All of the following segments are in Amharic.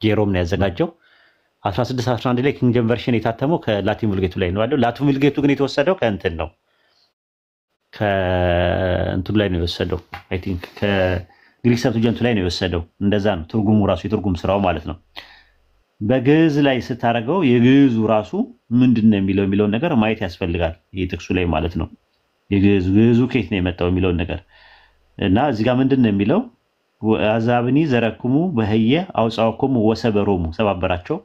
ጄሮም ነው ያዘጋጀው 1611 ላይ ኪንግ ጄምስ ቨርሽን የታተመው ከላቲን vulgate ላይ ነው ያለው ላቲን vulgate ግን የተወሰደው ከእንትን ነው ከእንትን ላይ ነው የወሰደው አይ ቲንክ ከግሪክ ሰብትጀንቱ ላይ ነው የወሰደው እንደዛ ነው ትርጉሙ ራሱ የትርጉም ስራው ማለት ነው በግዕዝ ላይ ስታረገው የግዕዙ ራሱ ምንድነው የሚለው ነገር ማየት ያስፈልጋል ይሄ ጥቅሱ ላይ ማለት ነው የግዕዙ ከየት ነው የመጣው የሚለው ነገር እና እዚህ ጋር ምንድነው የሚለው አዛብኒ ዘረክሙ በህየ አውጻውኩም ወሰበሮሙ ሰባበራቸው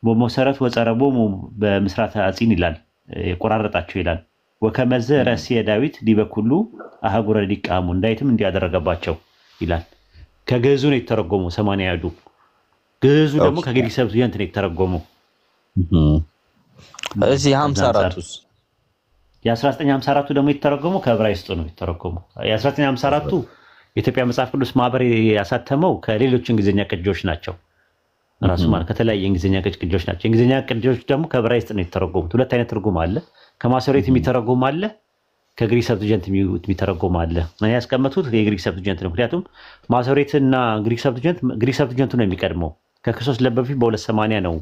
በመሰረት ወጸረቦሙ በምስራተ አጺን ይላል የቆራረጣቸው ይላል ወከመዘ ረሲየ ዳዊት ዲበኩሉ አህጉረ ዲቃሙ እንዳይትም እንዲያደረገባቸው ይላል ከግዕዙ ነው የተረጎመው 80 ያዱ ግዕዙ ደግሞ ከግሪክ ሰብትጀንት ነው የተረጎመው እዚህ 54ስ የ1954ቱ ደግሞ የተረጎመው ከዕብራይስጡ ነው የተረጎመው የ1954ቱ የኢትዮጵያ መጽሐፍ ቅዱስ ማህበር ያሳተመው ከሌሎች እንግሊዘኛ ቅጂዎች ናቸው ራሱ ማለት ከተለያየ እንግሊዘኛ ቅጂዎች ናቸው እንግሊዘኛ ቅጂዎች ደግሞ ከዕብራይስጥ ነው የተረጎሙት ሁለት አይነት ትርጉም አለ ከማሶሬት የሚተረጎም አለ ከግሪክ ሰብትጀንት የሚተረጎም አለ እኔ ያስቀመጡት የግሪክ ሰብትጀንት ነው ምክንያቱም ማሶሬትና ግሪክ ሰብትጀንቱ ነው የሚቀድመው ከክርስቶስ ለበፊት በ280 ነው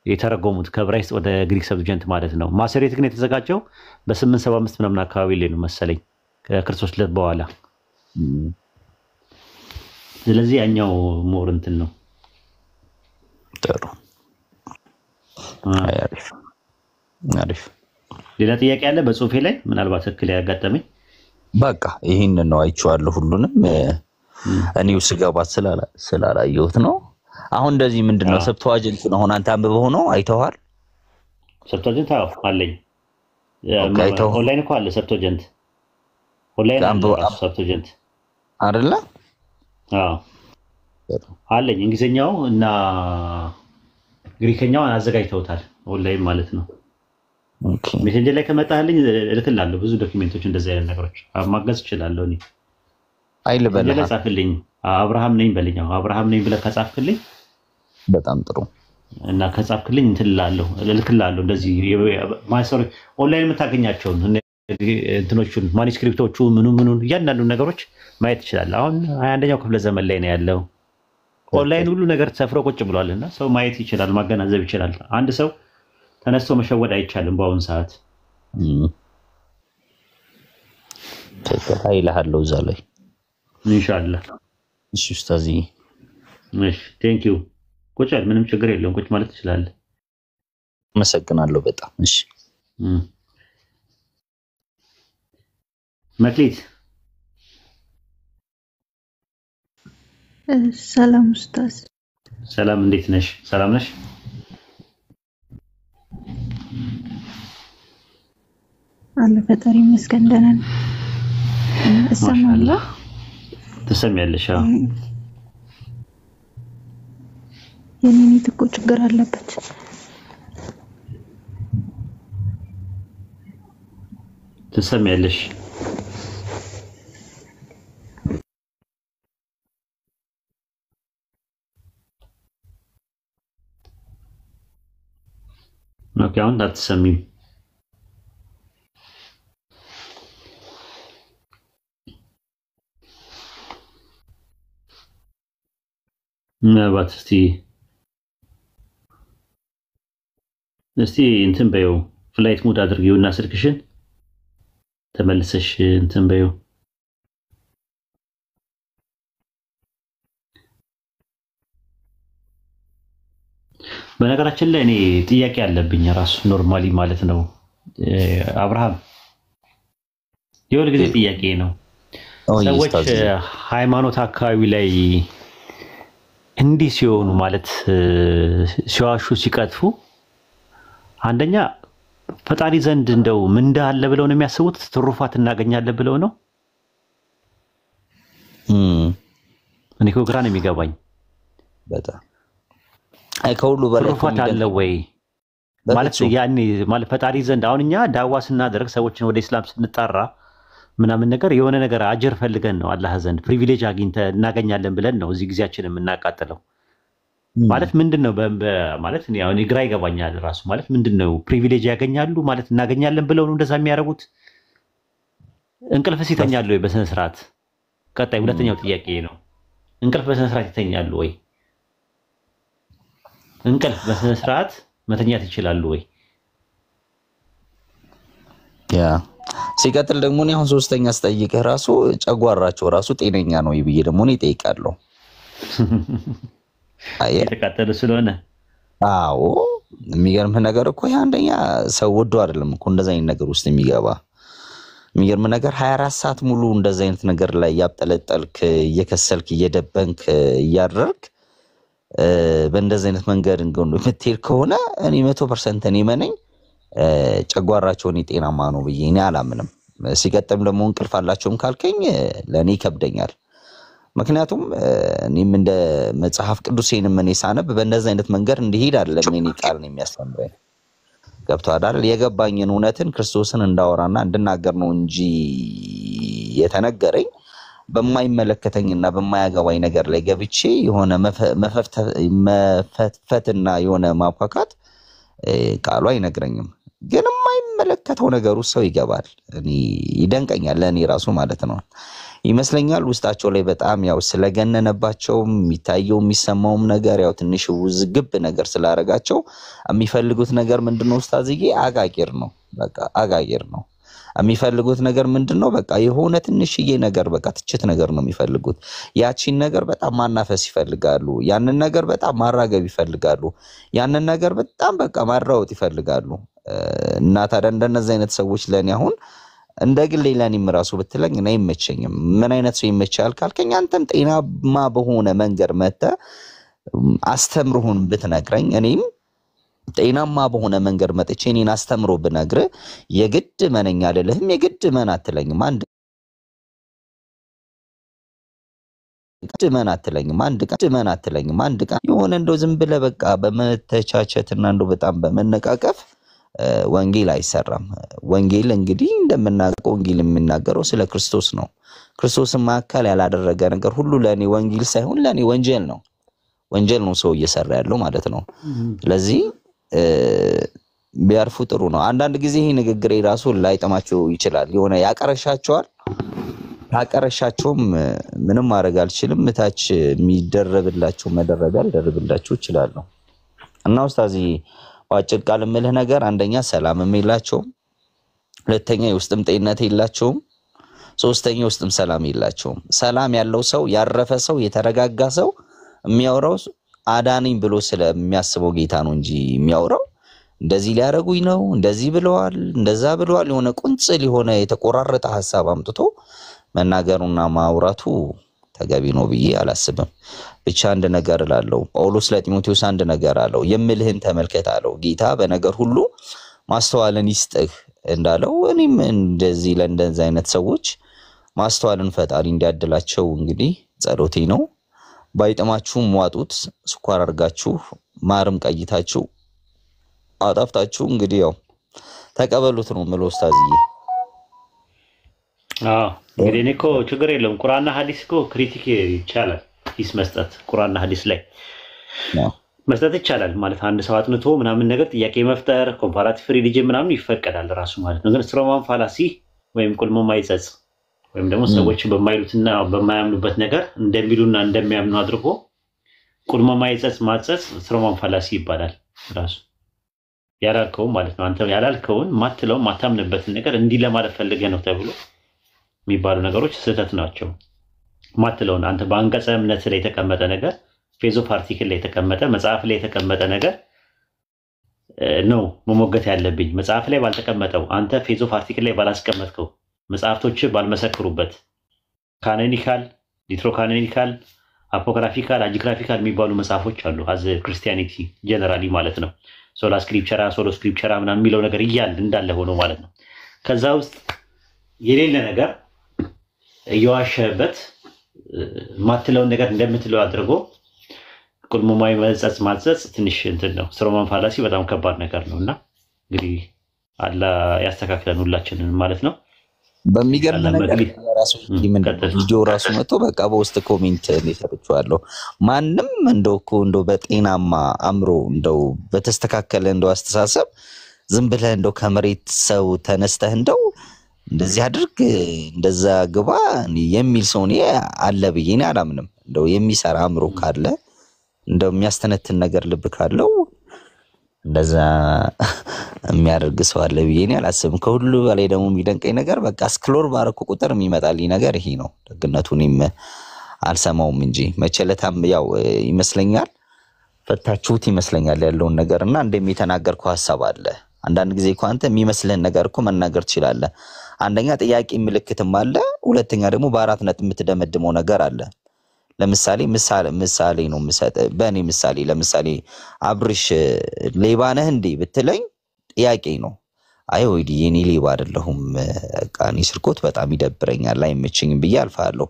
የተረጎሙት ከዕብራይስጥ ወደ ግሪክ ሰብትጀንት ማለት ነው ማሶሬት ግን የተዘጋጀው በ875 ምናምን አካባቢ ላይ ነው መሰለኝ ከክርስቶስ ለበፊት በኋላ ስለዚህ ያኛው ሞር እንትን ነው ጥሩ አሪፍ ሌላ ጥያቄ አለ በጽሁፌ ላይ ምናልባት እክል ያጋጠመኝ በቃ ይሄን ነው አይቼዋለሁ ሁሉንም እኔው ስገባት ስላላየሁት ነው አሁን እንደዚህ ምንድነው ሰብትዋጀንት ነው አሁን አንተ አንብበው ነው አይተዋል ሰብትዋጀንት አለኝ ኦንላይን እኮ አለ ሰብትዋጀንት ኦንላይን ሰብትዋጀንት አይደለ አለኝ እንግሊዘኛው እና ግሪከኛው አዘጋጅተውታል ኦንላይን ማለት ነው ኦኬ ሜሴንጀር ላይ ከመጣልኝ እልክላለሁ ብዙ ዶክመንቶች እንደዚህ አይነት ነገሮች ማገዝ እችላለሁ እኔ አይል በለህ ጻፍልኝ አብርሃም ነኝ በልኛው አብርሃም ነኝ ብለህ ከጻፍክልኝ በጣም ጥሩ እና ከጻፍክልኝ እንትላለሁ እልክላለሁ እንደዚህ ማይሰሩ ኦንላይን የምታገኛቸው እንትኖቹን ማኑስክሪፕቶቹ ምኑ እያንዳንዱ ነገሮች ማየት ይችላል አሁን 21ኛው ክፍለ ዘመን ላይ ነው ያለው ኦንላይን ሁሉ ነገር ተፈሮ ቁጭ ብሏልና ሰው ማየት ይችላል ማገናዘብ ይችላል አንድ ሰው ተነስቶ መሸወድ አይቻልም በአሁን ሰዓት ተከታይልሃለሁ እዛ ላይ ኢንሻአላህ እሺ ኡስታዚ እሺ ቴንክ ዩ ቁጭ ምንም ችግር የለውም ቁጭ ማለት ይችላል መሰግናለሁ በጣም እሺ መክሊት ሰላም ኡስታዝ ሰላም እንዴት ነሽ ሰላም ነሽ አለ ፈጣሪ ይመስገን ደህና ነኝ እሰማለሁ ትሰሚያለሽ የኔ እኮ ችግር አለበት ትሰሚያለሽ ኦኬ አሁን አትሰሚም ምናልባት እስቲ እንትን በይው ፍላይት ሙድ አድርጊውና ስልክሽን ተመልሰሽ እንትን በይው በነገራችን ላይ እኔ ጥያቄ አለብኝ ራሱ ኖርማሊ ማለት ነው አብርሃም የሁል ጊዜ ጥያቄ ነው ሰዎች ሃይማኖት አካባቢ ላይ እንዲህ ሲሆኑ ማለት ሲዋሹ ሲቀጥፉ አንደኛ ፈጣሪ ዘንድ እንደው ምን እንዳለ ብለው ነው የሚያስቡት ትሩፋት እናገኛለን ብለው ነው እኔ እኮ ግራ ነው የሚገባኝ በጣም አይ ከሁሉ በላይ ትሩፋት አለ ወይ ማለት ያኔ ማለት ፈጣሪ ዘንድ አሁንኛ ዳዋ ስናደርግ ሰዎችን ወደ እስላም ስንጣራ ምናምን ነገር የሆነ ነገር አጀር ፈልገን ነው አላህ ዘንድ ፕሪቪሌጅ አግኝተን እናገኛለን ብለን ነው እዚህ ጊዜያችንን የምናቃጥለው ማለት ምንድነው ማለት ነው ያው ግራ ይገባኛል ራሱ ማለት ምንድነው ፕሪቪሌጅ ያገኛሉ ማለት እናገኛለን ብለው ነው እንደዛ የሚያደርጉት እንቅልፍ ሲተኛሉ ወይ በስነ ስርዓት ቀጣይ ሁለተኛው ጥያቄ ነው እንቅልፍ በስነ ስርዓት ይተኛሉ ወይ እንቅልፍ በስነ ስርዓት መተኛት ይችላሉ ወይ? ያ ሲቀጥል ደግሞ እኔ አሁን ሶስተኛ አስጠይቅህ ራሱ ጨጓራቸው ራሱ ጤነኛ ነው ይብዬ ደግሞ እኔ እጠይቃለሁ። የተቃጠለ ስለሆነ አዎ የሚገርም ነገር እኮ አንደኛ ሰው ወዶ አይደለም እኮ እንደዛ አይነት ነገር ውስጥ የሚገባ የሚገርም ነገር 24 ሰዓት ሙሉ እንደዛ አይነት ነገር ላይ ያብጠለጠልክ እየከሰልክ እየደበንክ እያደረክ በእንደዛ አይነት መንገድ እንገው የምትሄድ ከሆነ እኔ 100% እኔ መነኝ ጨጓራቸውን ጤናማ ነው ብዬ እኔ አላምንም። ሲቀጥም ደግሞ እንቅልፍ አላቸውም ካልከኝ ለኔ ይከብደኛል። ምክንያቱም እኔም እንደ መጽሐፍ ቅዱሴንም እኔ ሳነብ በእንደዛ አይነት መንገድ እንዲሄድ አይደለም እኔ ቃል ነው የሚያስተምረኝ። ገብቷል አይደል? የገባኝን እውነትን ክርስቶስን እንዳወራና እንድናገር ነው እንጂ የተነገረኝ በማይመለከተኝና በማያገባኝ ነገር ላይ ገብቼ የሆነ መፈትፈትና የሆነ ማቋቋት ቃሉ አይነግረኝም። ግን የማይመለከተው ነገር ሰው ይገባል። እኔ ይደንቀኛል ለኔ ራሱ ማለት ነው ይመስለኛል ውስጣቸው ላይ በጣም ያው ስለገነነባቸው የሚታየው የሚሰማውም ነገር ያው ትንሽ ውዝግብ ነገር ስላረጋቸው የሚፈልጉት ነገር ምንድነው ኡስታዝዬ? አጋቂር ነው። በቃ አጋቂር ነው የሚፈልጉት ነገር ምንድነው? በቃ የሆነ ትንሽዬ ነገር በቃ ትችት ነገር ነው የሚፈልጉት። ያቺን ነገር በጣም ማናፈስ ይፈልጋሉ። ያንን ነገር በጣም ማራገብ ይፈልጋሉ። ያንን ነገር በጣም በቃ ማራወጥ ይፈልጋሉ። እና ታዲያ እንደነዚህ አይነት ሰዎች ለኔ አሁን እንደግል ለኔም ራሱ ብትለኝ እኔ አይመቸኝም። ምን አይነት ሰው ይመቻል ካልከኝ አንተም ጤናማ በሆነ መንገድ መተ አስተምሩን ብትነግረኝ እኔም ጤናማ በሆነ መንገድ መጥቼ እኔን አስተምሮ ብነግር የግድ መነኛ አይደለም የግድ መን አትለኝም። አንድ ቀን የሆነ እንደው ዝም ብለ በቃ በመተቻቸትና እንደው በጣም በመነቃቀፍ ወንጌል አይሰራም። ወንጌል እንግዲህ እንደምናውቀው ወንጌል የሚናገረው ስለ ክርስቶስ ነው። ክርስቶስን ማዕከል ያላደረገ ነገር ሁሉ ለኔ ወንጌል ሳይሆን ለኔ ወንጀል ነው። ወንጀል ነው ሰው እየሰራ ያለው ማለት ነው። ስለዚህ ቢያርፉ ጥሩ ነው። አንዳንድ ጊዜ ይሄ ንግግር ራሱ ላይጠማቸው ይችላል። የሆነ ያቀረሻቸዋል። ታቀረሻቸውም ምንም ማድረግ አልችልም። ታች የሚደረብላቸው መደረጋል ደርብላቸው ይችላል። እና ኡስታዚ ባጭር ቃል ምልህ ነገር አንደኛ ሰላምም የላቸውም፣ ሁለተኛ የውስጥም ጤንነት የላቸውም፣ ሶስተኛ ውስጥም ሰላም የላቸውም። ሰላም ያለው ሰው ያረፈ ሰው የተረጋጋ ሰው የሚያወራው አዳነኝ ብሎ ስለሚያስበው ጌታ ነው እንጂ የሚያወራው እንደዚህ ሊያረጉኝ ነው እንደዚህ ብለዋል እንደዛ ብለዋል የሆነ ቁንጽል የሆነ የተቆራረጠ ሐሳብ አምጥቶ መናገሩና ማውራቱ ተገቢ ነው ብዬ አላስብም። ብቻ አንድ ነገር እላለሁ። ጳውሎስ ለጢሞቴዎስ አንድ ነገር አለው፣ የምልህን ተመልከት አለው። ጌታ በነገር ሁሉ ማስተዋልን ይስጥህ እንዳለው እኔም እንደዚህ ለእንደዚህ አይነት ሰዎች ማስተዋልን ፈጣሪ እንዲያድላቸው እንግዲህ ጸሎቴ ነው። ባይጥማችሁም ዋጡት፣ ስኳር አድርጋችሁ ማርም ቀይታችሁ አጣፍጣችሁ እንግዲህ ያው ተቀበሉት ነው የምለው ኡስታዝዬ። እንግዲህ እኔ እኮ ችግር የለውም። ቁርአንና ሐዲስ እኮ ክሪቲክ ይቻላል። ሂስ መስጠት ቁርአንና ሐዲስ ላይ መስጠት ይቻላል ማለት አንድ ሰው አጥንቶ ምናምን ነገር ጥያቄ መፍጠር ኮምፓራቲቭ ሪሊጅን ምናምን ይፈቀዳል ራሱ ማለት ነው። ግን ስትሮማን ፋላሲ ወይም ቁልሞ ማይጸጽ ወይም ደግሞ ሰዎች በማይሉትና በማያምኑበት ነገር እንደሚሉና እንደሚያምኑ አድርጎ ቁልሞ ማይጸጽ ማጸጽ ስትሮማን ፋላሲ ይባላል። ራሱ ያላልከው ማለት ነው። አንተ ያላልከውን ማትለው ማታምንበትን ነገር እንዲህ ለማለት ፈልገህ ነው ተብሎ የሚባሉ ነገሮች ስህተት ናቸው። ማትለውን አንተ በአንቀጸ እምነት ላይ የተቀመጠ ነገር ፌዝ ኦፍ አርቲክል ላይ የተቀመጠ መጽሐፍ ላይ የተቀመጠ ነገር ነው መሞገት ያለብኝ። መጽሐፍ ላይ ባልተቀመጠው አንተ ፌዝ ኦፍ አርቲክል ላይ ባላስቀመጥከው መጽሐፍቶች ባልመሰክሩበት ካኖኒካል፣ ሊትሮካኖኒካል፣ አፖክራፊካል፣ አጂግራፊካል የሚባሉ መጽሐፎች አሉ። አዝ ክርስቲያኒቲ ጀነራሊ ማለት ነው። ሶላ ስክሪፕቸራ ሶሎ ስክሪፕቸራ ምናምን የሚለው ነገር እያለ እንዳለ ሆኖ ማለት ነው። ከዛ ውስጥ የሌለ ነገር እየዋሸበት ማትለውን ነገር እንደምትለው አድርጎ ቁልሙማይ መጸጽ ማጸጽ ትንሽ እንትን ነው። ስትሮማን ፋላሲ በጣም ከባድ ነገር ነውና እንግዲህ አላህ ያስተካክለን ሁላችንን ማለት ነው። በሚገርም ነገር ራሱ ቪዲዮ ራሱ መጥቶ በቃ በውስጥ ኮሜንት ሊሰጥቻለሁ። ማንም እንደው በጤናማ አምሮ እንደው በተስተካከለ እንደው አስተሳሰብ ዝም ብለህ እንደው ከመሬት ሰው ተነስተህ እንደው እንደዚህ አድርግ እንደዛ ግባ የሚል ሰው ነው አለ ብዬ እኔ አላምንም። እንደው የሚሰራ አምሮ ካለ እንደው የሚያስተነትን ነገር ልብ ካለው እንደዛ የሚያደርግ ሰው አለ ብዬ እኔ አላስብም። ከሁሉ በላይ ደግሞ የሚደንቀኝ ነገር በቃ ስክሮል ባረኩ ቁጥር የሚመጣልኝ ነገር ይሄ ነው። ደግነቱንም አልሰማውም እንጂ መቸለታም ያው ይመስለኛል ፈታችሁት ይመስለኛል ያለውን ነገርና እንደሚተናገርኩ ሐሳብ አለ። አንዳንድ ጊዜ እኮ አንተ የሚመስልህን ነገር እኮ መናገር ትችላለህ። አንደኛ ጥያቄ ምልክትም አለ፣ ሁለተኛ ደግሞ በአራት ነጥብ የምትደመድመው ነገር አለ። ለምሳሌ ምሳሌ ነው የምሰጥ። በእኔ ምሳሌ ለምሳሌ አብርሽ ሌባ ነህ እንዴ ብትለኝ ጥያቄ ነው። አይ ወይዲ የኔ ሌባ አይደለሁም፣ በቃ እኔ ስርቆት በጣም ይደብረኛል አይመችኝም ብዬ አልፋለሁ።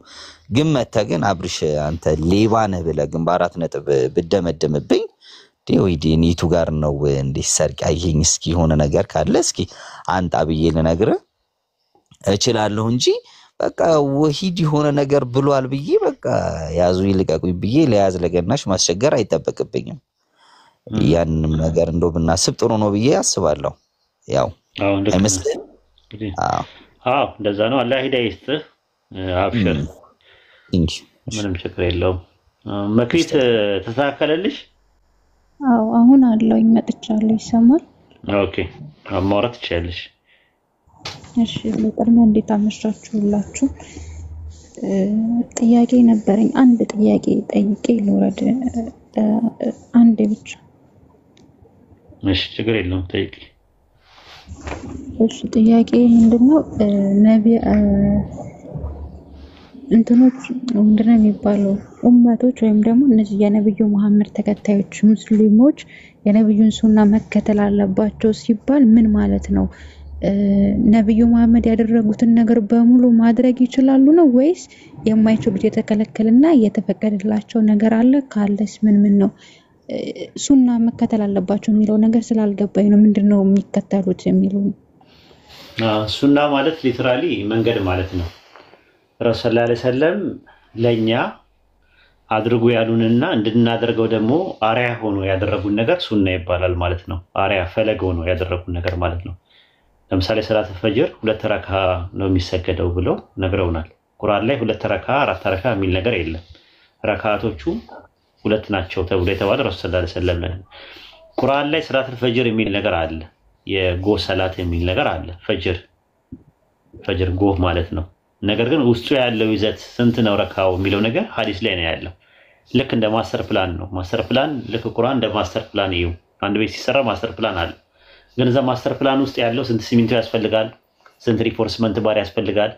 ግን መተህ ግን አብርሽ አንተ ሌባ ነህ ብለህ ግን በአራት ነጥብ ብደመድምብኝ ወይዲ ኒቱ ጋር ነው እንዴ ሰርቅ አይሄኝ እስኪ ሆነ ነገር ካለ እስኪ አንጣ ብዬ ልነግርህ እችላለሁ እንጂ በቃ ወሂድ የሆነ ነገር ብሏል ብዬ በቃ ያዙ ይልቀቁኝ ብዬ ለያዝ ለገናሽ ማስቸገር አይጠበቅብኝም። ያንንም ነገር እንደው ብናስብ ጥሩ ነው ብዬ አስባለሁ። ያው አይመስልም? አዎ እንደዛ ነው። አላህ ሂዳያ ይስጥህ። አብሽር፣ ምንም ችግር የለውም። መክሊት ተስተካከለልሽ? አዎ አሁን አለውኝ መጥቻለሁ። ይሰማል? ኦኬ ማውራት ትችያለሽ። እሺ በቅድሚያ እንዴት አመሻችሁላችሁ? ጥያቄ ነበረኝ። አንድ ጥያቄ ጠይቄ ልውረድ። አንድ ብቻ። እሺ ችግር የለውም ጠይቂ። እሺ ጥያቄ ምንድነው? ነብይ እንትኖች ምንድነው የሚባለው ኡመቶች ወይም ደግሞ እነዚህ የነብዩ መሐመድ ተከታዮች ሙስሊሞች የነብዩን ሱና መከተል አለባቸው ሲባል ምን ማለት ነው? ነብዩ መሐመድ ያደረጉትን ነገር በሙሉ ማድረግ ይችላሉ ነው ወይስ የማይችሉት የተከለከለና የተፈቀደላቸው ነገር አለ? ካለስ ምን ነው? ሱና መከተል አለባቸው የሚለው ነገር ስላልገባኝ ነው። ምንድነው የሚከተሉት የሚለው? ሱና ማለት ሊትራሊ መንገድ ማለት ነው። ረሱል ሰለላሁ ዐለይሂ ወሰለም ለኛ አድርጉ ያሉንና እንድናደርገው ደግሞ አሪያ ሆኖ ያደረጉን ነገር ሱና ይባላል ማለት ነው። አሪያ ፈለግ ሆኖ ያደረጉን ነገር ማለት ነው። ለምሳሌ ሰላት ፈጅር 2 ረካ ነው የሚሰገደው ብለው ነግረውናል። ቁርአን ላይ 2 ረካ 4 ረካ የሚል ነገር የለም። ረካቶቹ 2 ናቸው ተብሎ የተባለ ረሱል ሰለላሁ ዐለይሂ ወሰለም። ቁርአን ላይ ሰላት ፈጅር የሚል ነገር አለ። የጎህ ሰላት የሚል ነገር አለ። ፈጅር ጎህ ማለት ነው። ነገር ግን ውስጡ ያለው ይዘት ስንት ነው ረካው የሚለው ነገር ሐዲስ ላይ ነው ያለው። ልክ እንደ ማስተር ፕላን ነው። ማስተር ፕላን ልክ ቁርአን እንደ ማስተር ፕላን ይው አንድ ቤት ሲሰራ ማስተር ፕላን አለ። ግን እዛ ማስተር ፕላን ውስጥ ያለው ስንት ሲሚንቶ ያስፈልጋል፣ ስንት ሪፎርስመንት ባር ያስፈልጋል፣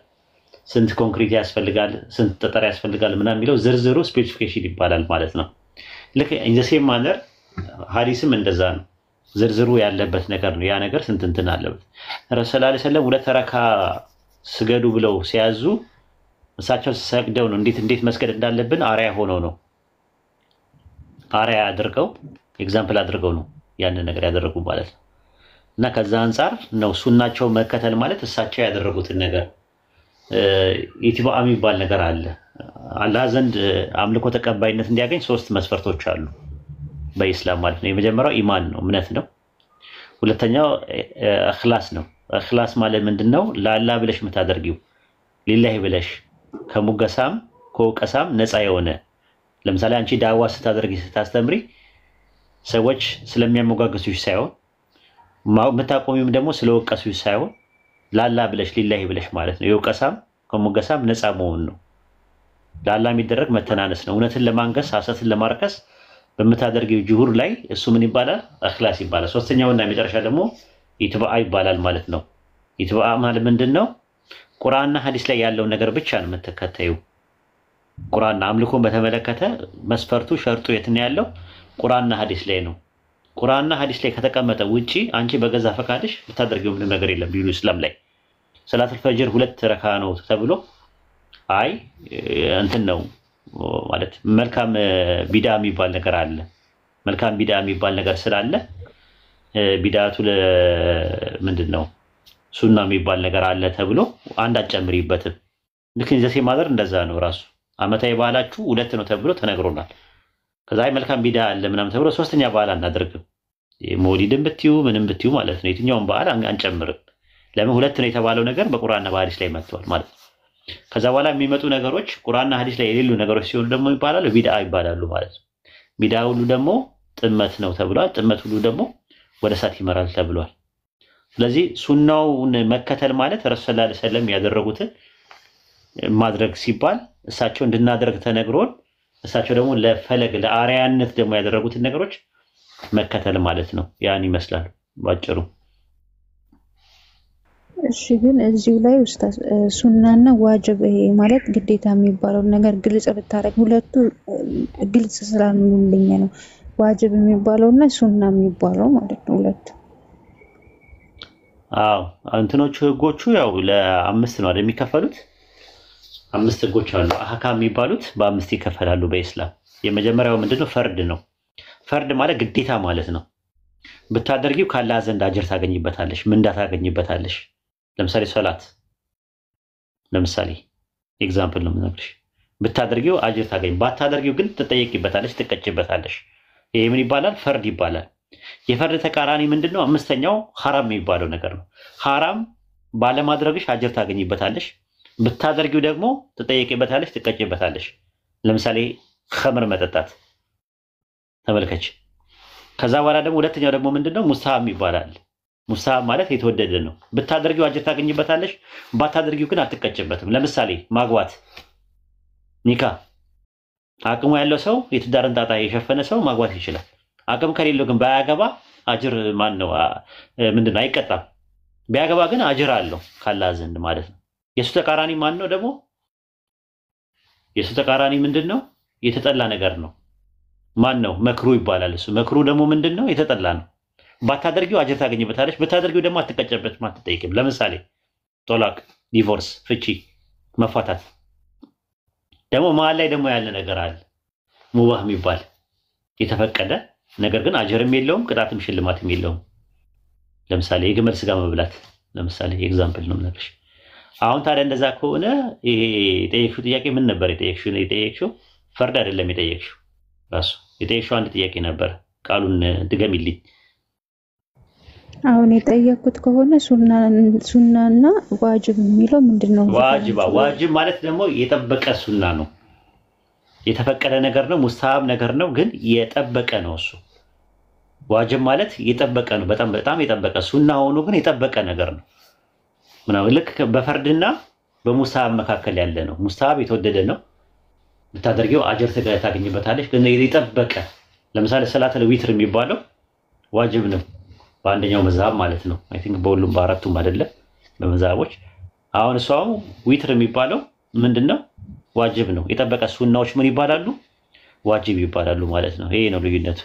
ስንት ኮንክሪት ያስፈልጋል፣ ስንት ጠጠር ያስፈልጋል ምናምን የሚለው ዝርዝሩ ስፔሲፊኬሽን ይባላል ማለት ነው። ልክ ኢን ዘ ሴም ማነር ሐዲስም እንደዛ ነው። ዝርዝሩ ያለበት ነገር ነው። ያ ነገር ስንት እንትን አለበት። ረሱል ሰለላሁ ዐለይሂ ወሰለም 2 ረካ ስገዱ ብለው ሲያዙ እሳቸው ሰግደው ነው እንዴት መስገድ እንዳለብን አሪያ ሆነው ነው። አሪያ አድርገው ኤግዛምፕል አድርገው ነው ያንን ነገር ያደረጉ ማለት ነው። እና ከዛ አንፃር ነው ሱናቸው መከተል ማለት እሳቸው ያደረጉትን ነገር ኢትባአ የሚባል ነገር አለ። አላህ ዘንድ አምልኮ ተቀባይነት እንዲያገኝ 3 መስፈርቶች አሉ በኢስላም ማለት ነው። የመጀመሪያው ኢማን ነው፣ እምነት ነው። ሁለተኛው እኽላስ ነው። እኽላስ ማለት ምንድነው? ለአላህ ብለሽ የምታደርጊው ሊላሂ ብለሽ ከሙገሳም ከወቀሳም ነፃ የሆነ ለምሳሌ አንቺ ዳዋ ስታደርጊ ስታስተምሪ ሰዎች ስለሚያሞጋግሱሽ ሳይሆን የምታቆሚውም ደግሞ ስለወቀሱሽ ሳይሆን ለአላህ ብለሽ ሊላሂ ብለሽ ማለት ነው። የወቀሳም ከሙገሳም ነፃ መሆን ነው። ለአላህ የሚደረግ መተናነስ ነው። እውነትን ለማንገስ ሐሰትን ለማርከስ በምታደርጊው ጅሁር ላይ እሱ ምን ይባላል? እኽላስ ይባላል። ሶስተኛውና የመጨረሻ ደግሞ ኢትባአ ይባላል ማለት ነው። ኢትባአ ማለት ምንድነው? ቁርአንና ሐዲስ ላይ ያለው ነገር ብቻ ነው የምትከተዩ። ቁርአንና አምልኮን በተመለከተ መስፈርቱ ሸርጡ የት ነው ያለው? ቁርአንና ሐዲስ ላይ ነው። ቁርአንና ሐዲስ ላይ ከተቀመጠ ውጪ አንቺ በገዛ ፈቃድሽ ብታደርጊው ምንም ነገር የለም። ቢሉ እስላም ላይ ሰላቱል ፈጅር 2 ረካ ነው ተብሎ አይ እንትን ነው ማለት መልካም ቢዳ የሚባል ነገር አለ። መልካም ቢዳ የሚባል ነገር ስላለ ቢዳቱ ምንድነው ሱና የሚባል ነገር አለ ተብሎ አንድ አጨምሪበትም። ልክ እንደዚህ ማዘር እንደዛ ነው። ራሱ አመታዊ በዓላችሁ 2 ነው ተብሎ ተነግሮናል። ከዛ መልካም ቢዳ አለ ምናምን ተብሎ 3ኛ በዓል አናደርግም። ሞሊድን ብትዩ ምንም ብትዩ ማለት ነው። የትኛውን በዓል አንጨምርም። ለምን 2 ነው የተባለው ነገር በቁርአንና በሐዲስ ላይ መጥቷል ማለት ነው። ከዛ በኋላ የሚመጡ ነገሮች ቁርአንና ሐዲስ ላይ የሌሉ ነገሮች ሲሆኑ ደግሞ ይባላሉ ቢድዓ ይባላሉ ማለት ነው። ቢዳ ሁሉ ደግሞ ጥመት ነው ተብሏል። ጥመት ሁሉ ደግሞ ወደ እሳት ይመራል ተብሏል። ስለዚህ ሱናውን መከተል ማለት ረሱል ሰለላሁ ዐለይሂ ወሰለም ያደረጉትን ማድረግ ሲባል እሳቸው እንድናደርግ ተነግሮን እሳቸው ደግሞ ለፈለግ ለአርያነት ደግሞ ያደረጉትን ነገሮች መከተል ማለት ነው። ያን ይመስላል ባጭሩ። እሺ ግን እዚሁ ላይ ኡስታዝ ሱናና ዋጅብ ይሄ ማለት ግዴታ የሚባለው ነገር ግልጽ ብታረግ ሁለቱ ግልጽ ስላልሆኑልኝ ነው። ዋጅብ የሚባለውና ሱና የሚባለው ማለት ነው ሁለቱ። አዎ እንትኖቹ ህጎቹ ያው ለአምስት ነው አይደል የሚከፈሉት? አምስት ህጎች አሉ። አህካም የሚባሉት በአምስት ይከፈላሉ በኢስላም። የመጀመሪያው ምንድነው? ፈርድ ነው። ፈርድ ማለት ግዴታ ማለት ነው። ብታደርጊው ካላህ ዘንድ አጅር ታገኝበታለሽ፣ ምንዳ ታገኝበታለሽ። ለምሳሌ ሶላት፣ ለምሳሌ ኤግዛምፕል ነው የምነግርሽ። ብታደርጊው አጅር ታገኝ፣ ባታደርጊው ግን ትጠየቂበታለሽ፣ ትቀጭበታለሽ። ይሄ ምን ይባላል? ፈርድ ይባላል። የፈርድ ተቃራኒ ምንድነው? አምስተኛው ሐራም የሚባለው ነገር ነው። ሐራም ባለማድረግሽ አጅር ታገኝበታለሽ፣ ብታደርጊው ደግሞ ትጠየቂበታለሽ፣ ትቀጭበታለሽ። ለምሳሌ ኸምር መጠጣት ተመልከች። ከዛ በኋላ ደግሞ ሁለተኛው ደግሞ ምንድነው? ሙስታሃብ ይባላል። ሙስታሃብ ማለት የተወደደ ነው። ብታደርጊው አጅር ታገኝበታለሽ፣ ባታደርጊው ግን አትቀጭበትም። ለምሳሌ ማግባት፣ ኒካ። አቅሙ ያለው ሰው የትዳርን ጣጣ የሸፈነ ሰው ማግባት ይችላል። አቅም ከሌለው ግን ባያገባ አጅር ምንድነው? አይቀጣም። ቢያገባ ግን አጅር አለው ካላህ ዘንድ ማለት ነው። የሱ ተቃራኒ ማን ነው ደግሞ? የሱ ተቃራኒ ምንድነው? የተጠላ ነገር ነው። ማን ነው? መክሩ ይባላል። እሱ መክሩ ደግሞ ምንድነው? የተጠላ ነው። ባታደርጊው አጅር ታገኝበታለሽ፣ ብታደርጊው ደግሞ አትቀጨበትም፣ አትጠይቅም። ለምሳሌ ጦላቅ፣ ዲቮርስ፣ ፍቺ፣ መፋታት። ደግሞ መሀል ላይ ደግሞ ያለ ነገር አለ ሙባህ የሚባል የተፈቀደ ነገር ግን አጅርም የለውም ቅጣትም ሽልማትም የለውም። ለምሳሌ የግመል ስጋ መብላት ለምሳሌ ኤግዛምፕል ነው የምነግርሽ። አሁን ታዲያ እንደዛ ከሆነ ይሄ የጠየቅሽው ጥያቄ ምን ነበር? የጠየቅሽው ፈርድ አይደለም የጠየቅሽው ራሱ የጠየቅሽው አንድ ጥያቄ ነበር። ቃሉን ድገሚልኝ። አሁን የጠየቅኩት ከሆነ ሱናና ዋጅብ የሚለው ምንድነው? ዋጅብ ማለት ደግሞ የጠበቀ ሱና ነው። የተፈቀደ ነገር ነው፣ ሙስታሃብ ነገር ነው፣ ግን የጠበቀ ነው እሱ። ዋጅብ ማለት የጠበቀ ነው፣ በጣም በጣም የጠበቀ ሱና ሆኖ ግን የጠበቀ ነገር ነው ምናምን። ልክ በፈርድና በሙስታሃብ መካከል ያለ ነው። ሙስታሃብ የተወደደ ነው፣ ብታደርጊው አጅር ታገኝበታለሽ፣ ግን የጠበቀ። ለምሳሌ ሰላተል ዊትር የሚባለው ዋጅብ ነው በአንደኛው መዝሃብ ማለት ነው። አይ ቲንክ በሁሉም በአራቱም አይደለም በመዝሃቦች። አሁን እሷው ዊትር የሚባለው ምንድነው? ዋጅብ ነው። የጠበቀ ሱናዎች ምን ይባላሉ? ዋጅብ ይባላሉ ማለት ነው። ይሄ ነው ልዩነቱ።